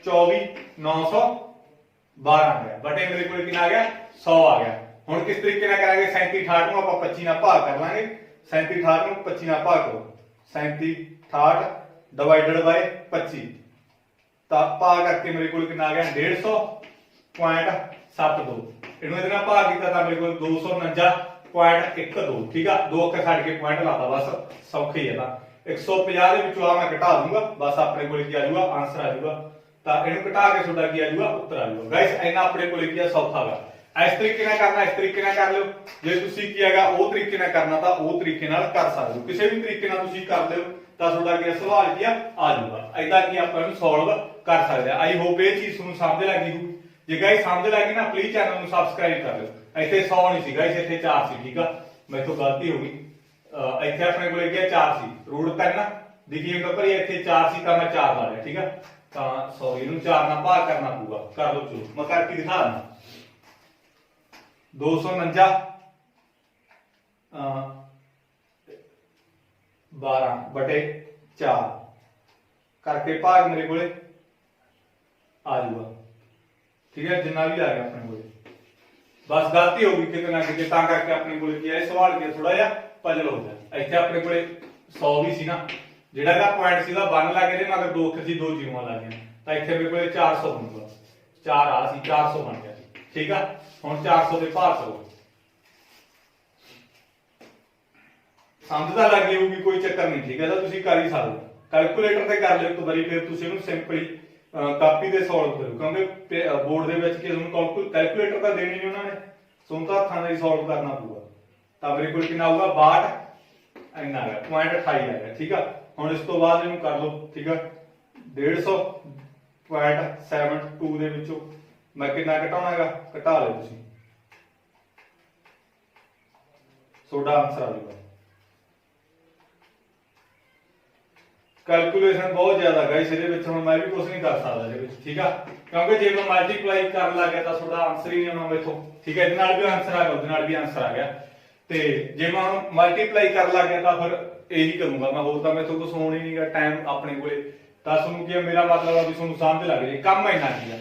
24912 ਆ ਗਿਆ, ਬਟੇ ਮੇਰੇ ਕੋਲ ਕਿੰਨਾ ਆ ਗਿਆ 100 ਆ ਗਿਆ। ਹੁਣ ਕਿਸ ਤਰੀਕੇ ਨਾਲ ਕਰਾਂਗੇ 37 68 ਨੂੰ ਆਪਾਂ 25 ਨਾਲ ਭਾਗ ਕਰ ਲਾਂਗੇ, 37 68 ਨੂੰ 25 ਨਾਲ ਭਾਗ ਕਰੋ, 37 68 ਡਿਵਾਈਡਡ ਬਾਈ 25, ਤਾਂ ਭਾਗ ਕਰਕੇ ਮੇਰੇ ਕੋਲ ਕਿੰਨਾ ਆ ਗਿਆ 150.72, ਇਹਨੂੰ ਇਹਦੇ ਨਾਲ ਭਾਗ ਕੀਤਾ ਤਾਂ ਮੇਰੇ ਕੋਲ 249.12, ਠੀਕ ਆ, ਦੋ ਅੱਖਰ ਛੱਡ ਕੇ ਪੁਆਇੰਟ ਲਾਤਾ, ਬਸ ਸੌਖੀ ਹੈ ਨਾ। 150 ਦੇ ਵਿੱਚੋਂ ਆ ਮੈਂ ਘਟਾ ਦੂੰਗਾ, ਬਸ ਆਪਣੇ ਕੋਲ ਕੀ ਆ ਜਾਊਗਾ ਆਨਸਰ ਆ ਜਾਊਗਾ, ਤਾਂ ਇਹਨੂੰ ਘਟਾ ਕੇ ਤੁਹਾਡਾ ਕੀ ਆ ਜਾਊਗਾ ਉੱਤਰ ਆ ਜਾਊਗਾ। ਗਾਇਸ ਇੰਨਾ ਆਪਣੇ ਕੋਲ ਕੀ ਆ ਸੌਖਾ ਗਾ, ਇਸ ਤਰੀਕੇ ਨਾਲ ਕਰਨਾ, ਇਸ ਤਰੀਕੇ ਨਾਲ ਕਰ ਲਿਓ। ਜੇ ਤੁਸੀਂ ਕੀ ਹੈਗਾ ਉਹ ਤਰੀਕੇ ਨਾਲ ਕਰਨਾ ਤਾਂ ਉਹ ਤਰੀਕੇ ਨਾਲ ਕਰ ਸਕਦੇ ਹੋ, ਕਿਸੇ ਵੀ ਤਰੀਕੇ ਨਾਲ ਤੁਸੀਂ ਕਰ ਲਿਓ ਤਾਂ ਤੁਹਾਡਾ ਕੀ ਸਵਾਲ ਕੀ ਆ ਜਾਊਗਾ। ਏਦਾਂ ਕੀ ਆਪਾਂ ਇਹਨੂੰ ਸੋਲਵ ਕਰ ਸਕਦੇ ਆ। ਆਈ ਹੋਪ ਇਹ ਚੀਜ਼ ਤੁਹਾਨੂੰ ਸਮਝ ਲੱਗੀ ਹੋ, ਜੇ ਗਾਇਸ ਸਮਝ ਲੱਗੀ ਨਾ ਪਲੀਜ਼ ਚੈਨਲ ਨੂੰ ਸਬਸਕ੍ਰਾਈਬ ਕਰ ਲਿਓ। ਇੱਥੇ 100 ਨਹੀਂ ਸੀ ਗਾਇਸ, ਇੱਥੇ 4 ਸੀ, ਠੀਕ ਆ, ਮੈਥੋਂ ਗਲਤੀ ਹੋ ਗਈ, ਇੱਥੇ ਆਪਣੇ ਕੋਲ ਕੀ 4 ਸੀ, ਰੂਟ 3 ਦਿਖੀ ਹੁੰਦਾ ਪਰ ਇੱਥੇ 4 ਸੀ ਤਾਂ ਮੈਂ 4 ਲਾ ਲਿਆ, ਠੀਕ ਆ, ਤਾਂ ਸੌਰੀ ਇਹਨੂੰ 4 ਨਾਲ ਭਾਗ ਕਰਨਾ ਪਊਗਾ, ਕਰ ਲਓ ਚਲੋ ਮੈਂ ਕਰਕੇ ਦਿਖਾ ਦਿੰਦਾ। 249 12 ਬਟੇ 4 ਕਰਕੇ ਭਾਗ ਮੇਰੇ ਕੋਲੇ ਆ ਜਾਊਗਾ, ਠੀਕ ਹੈ, ਜਿੰਨਾ ਵੀ ਆ ਗਿਆ ਆਪਣੇ ਕੋਲੇ। ਬਸ ਗਲਤੀ ਹੋ ਗਈ ਕਿਤੇ ਨਾ ਕਿਤੇ, ਤਾਂ ਕਰਕੇ ਆਪਣੇ ਕੋਲੇ ਕੀ ਹੈ ਸਵਾਲ ਕੀ ਥੋੜਾ ਜਿਹਾ ਪਜਲ ਹੋ ਗਿਆ। ਇੱਥੇ ਆਪਣੇ ਕੋਲੇ 100 ਵੀ ਸੀ ਨਾ, ਜਿਹੜਾ ਦਾ ਪੁਆਇੰਟ ਸੀਗਾ 1 ਲੱਗ ਇਹਦੇ ਮਗਰ 2 ਅੱਖਰ ਸੀ, 2 ਜ਼ੀਰੋਆਂ ਲੱਗ ਗਈਆਂ, ਤਾਂ ਇੱਥੇ ਮੇਰੇ ਕੋਲੇ 400 ਬਣੂਗਾ, 4 ਆ ਸੀ 400 ਬਣ ਗਿਆ, ਠੀਕ ਆ। ਹੁਣ 400 ਦੇ ਭਾਗ ਕਰੋ, ਸਮਝ ਤਾਂ ਲੱਗ ਗਈ ਹੋਊਗੀ, ਕੋਈ ਚੱਕਰ ਨਹੀਂ, ਠੀਕ ਹੈ, ਤਾਂ ਤੁਸੀਂ ਕਰ ਹੀ ਸਕਦੇ ਹੋ। ਕੈਲਕੂਲੇਟਰ ਤੇ ਕਰ ਲਿਓ ਇੱਕ ਵਾਰੀ, ਫਿਰ ਤੁਸੀਂ ਇਹਨੂੰ ਸਿੰਪਲੀ ਕਾਪੀ ਤੇ ਸੋਲਵ ਕਰੋ, ਕਿਉਂਕਿ ਬੋਰਡ ਦੇ ਵਿੱਚ ਕਿ ਤੁਹਾਨੂੰ ਕੈਲਕੂਲੇਟਰ ਤਾਂ ਦੇਣੀ ਨਹੀਂ ਉਹਨਾਂ ਨੇ, ਤੁਹਾਨੂੰ ਤਾਂ ਹੱਥਾਂ ਨਾਲ ਹੀ ਸੋਲਵ ਕਰਨਾ ਪਊਗਾ। ਤਾਂ ਮੇਰੇ ਕੋਲ ਕਿੰਨਾ ਆਊਗਾ 62 ਇੰਨਾ ਆ ਗਿਆ, 0.28 ਆ ਗਿਆ, ਠੀਕ ਆ। ਹੁਣ ਇਸ ਤੋਂ ਬਾਅਦ ਇਹਨੂੰ ਕਰ ਲਓ, ਠੀਕ ਆ, 150.72 ਦੇ ਵਿੱਚੋਂ ਮੈਂ ਕਿੰਨਾ ਘਟਾਉਣਾ ਹੈਗਾ, ਘਟਾ ਲਿਓ ਤੁਸੀਂ, ਤੁਹਾਡਾ ਆਨਸਰ ਆ ਜਾਊਗਾ। ਕੈਲਕੂਲੇਸ਼ਨ ਬਹੁਤ ਜ਼ਿਆਦਾ ਗਾਇਸ ਇਹਦੇ ਵਿੱਚ, ਹੁਣ ਮੈਂ ਵੀ ਕੁਝ ਨਹੀਂ ਕਰ ਸਕਦਾ ਇਹਦੇ ਵਿੱਚ, ਠੀਕ ਆ, ਕਿਉਂਕਿ ਜੇ ਮੈਂ ਮਲਟੀਪਲਾਈ ਕਰਨ ਲੱਗ ਗਿਆ ਤਾਂ ਤੁਹਾਡਾ ਆਨਸਰ ਹੀ ਨਹੀਂ ਆਉਣਾ ਮੇਥੋਂ, ਠੀਕ ਹੈ, ਇਹਦੇ ਨਾਲ ਵੀ ਆਨਸਰ ਆ ਗਿਆ, ਉਹਦੇ ਨਾਲ ਵੀ ਆਨਸਰ ਆ ਗਿਆ, ਤੇ ਜੇ ਮੈਂ ਮਲਟੀਪਲਾਈ ਕਰਨ ਲੱਗ ਗਿਆ ਤਾਂ ਫਿਰ ਇਹੀ ਕਰੂੰਗਾ ਮੈਂ, ਹੋਰ ਤਾਂ ਮੈਥੋਂ ਕੁਝ ਹੋਣ ਹੀ ਨਹੀਂਗਾ ਟਾਈਮ ਆਪਣੇ ਕੋਲੇ। ਤਾਂ ਤੁਹਾਨੂੰ ਕੀ ਮੇਰਾ ਮਤਲਬ ਆ ਵੀ ਤੁਹਾਨੂੰ ਸਮਝ ਲੱਗ ਜੇ ਕੰਮ ਇੰਨਾ ਕੀ ਆ,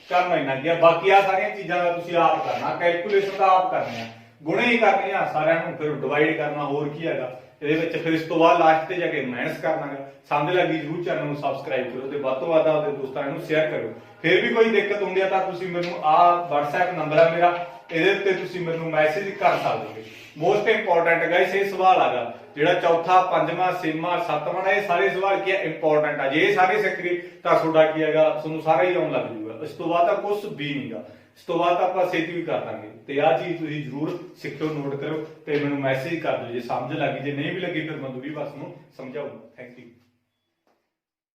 ਕੰਮ ਇੰਨਾ ਕੀ ਆ, ਬਾਕੀ ਆ ਸਾਰੀਆਂ ਚੀਜ਼ਾਂ ਦਾ ਤੁਸੀਂ ਆਪ ਕਰਨਾ, ਕੈਲਕੂਲੇਸ਼ਨ ਤਾਂ ਆਪ ਕਰਨੀ ਆ, ਗੁਣੇ ਹੀ ਕਰਨੇ ਆ ਸਾਰਿਆਂ ਨੂੰ, ਫਿਰ ਡਿਵਾਈਡ ਕਰਨਾ, ਹੋਰ ਕੀ ਹੈਗਾ ਇਹਦੇ ਵਿੱਚ। ਫਿਰ ਇਸ ਤੋਂ ਬਾਅਦ ਲਾਸਟ ਤੇ ਜਾ ਕੇ ਮਾਈਨਸ ਕਰਨਾ ਹੈ। ਸਮਝ ਲੱਗੀ ਜਰੂਰ ਚੈਨਲ ਨੂੰ ਸਬਸਕ੍ਰਾਈਬ ਕਰੋ ਤੇ ਵੱਧ ਤੋਂ ਵੱਧ ਆਪਣੇ ਦੋਸਤਾਂ ਨੂੰ ਸ਼ੇਅਰ ਕਰੋ। ਫਿਰ ਵੀ ਕੋਈ ਦਿੱਕਤ ਹੁੰਦੀ ਆ ਤਾਂ ਤੁਸੀਂ ਮੈਨੂੰ WhatsApp ਨੰਬਰ ਆ ਮੇਰਾ, ਇਹਦੇ ਉੱਤੇ ਤੁਸੀਂ ਮੈਨੂੰ ਮੈਸੇਜ ਕਰ ਸਕਦੇ ਹੋ। ਮੋਸਟ ਇੰਪੋਰਟੈਂਟ ਗਾਇਸ ਇਹ ਸਵਾਲ ਆਗਾ, ਜਿਹੜਾ ਚੌਥਾ, ਪੰਜਵਾਂ, ਛੇਵਾਂ, ਸੱਤਵਾਂ, ਇਹ ਸਾਰੇ ਸਵਾਲ ਕੀ ਇੰਪੋਰਟੈਂਟ ਆ। ਜੇ ਇਹ ਸਾਰੇ ਸਿੱਖ ਗਏ ਤਾਂ ਤੁਹਾਡਾ ਕੀ ਹੈਗਾ, ਤੁਹਾਨੂੰ ਸਾਰਾ ਹੀ ਆਉਣ ਲੱਗ ਜੂਗਾ। ਇਸ ਤੋਂ ਬਾਅਦ ਤਾਂ ਕੁਝ ਵੀ ਨਹੀਂਗਾ, ਇਸ ਤੋਂ ਬਾਅਦ ਆਪਾਂ ਛੇਤੀ ਵੀ ਕਰ ਦਾਂਗੇ। ਤੇ ਆਹ ਚੀਜ਼ ਤੁਸੀਂ ਜ਼ਰੂਰ ਸਿੱਖਿਓ, ਨੋਟ ਕਰੋ ਤੇ ਮੈਨੂੰ ਮੈਸੇਜ ਕਰ ਦਿਓ ਜੇ ਸਮਝ ਲੱਗੀ। ਜੇ ਨਹੀਂ ਵੀ ਲੱਗੀ ਫਿਰ ਮੈਂ ਦੂਰੀ ਬਸ ਨੂੰ ਸਮਝਾਊਂਗਾ। Thank you.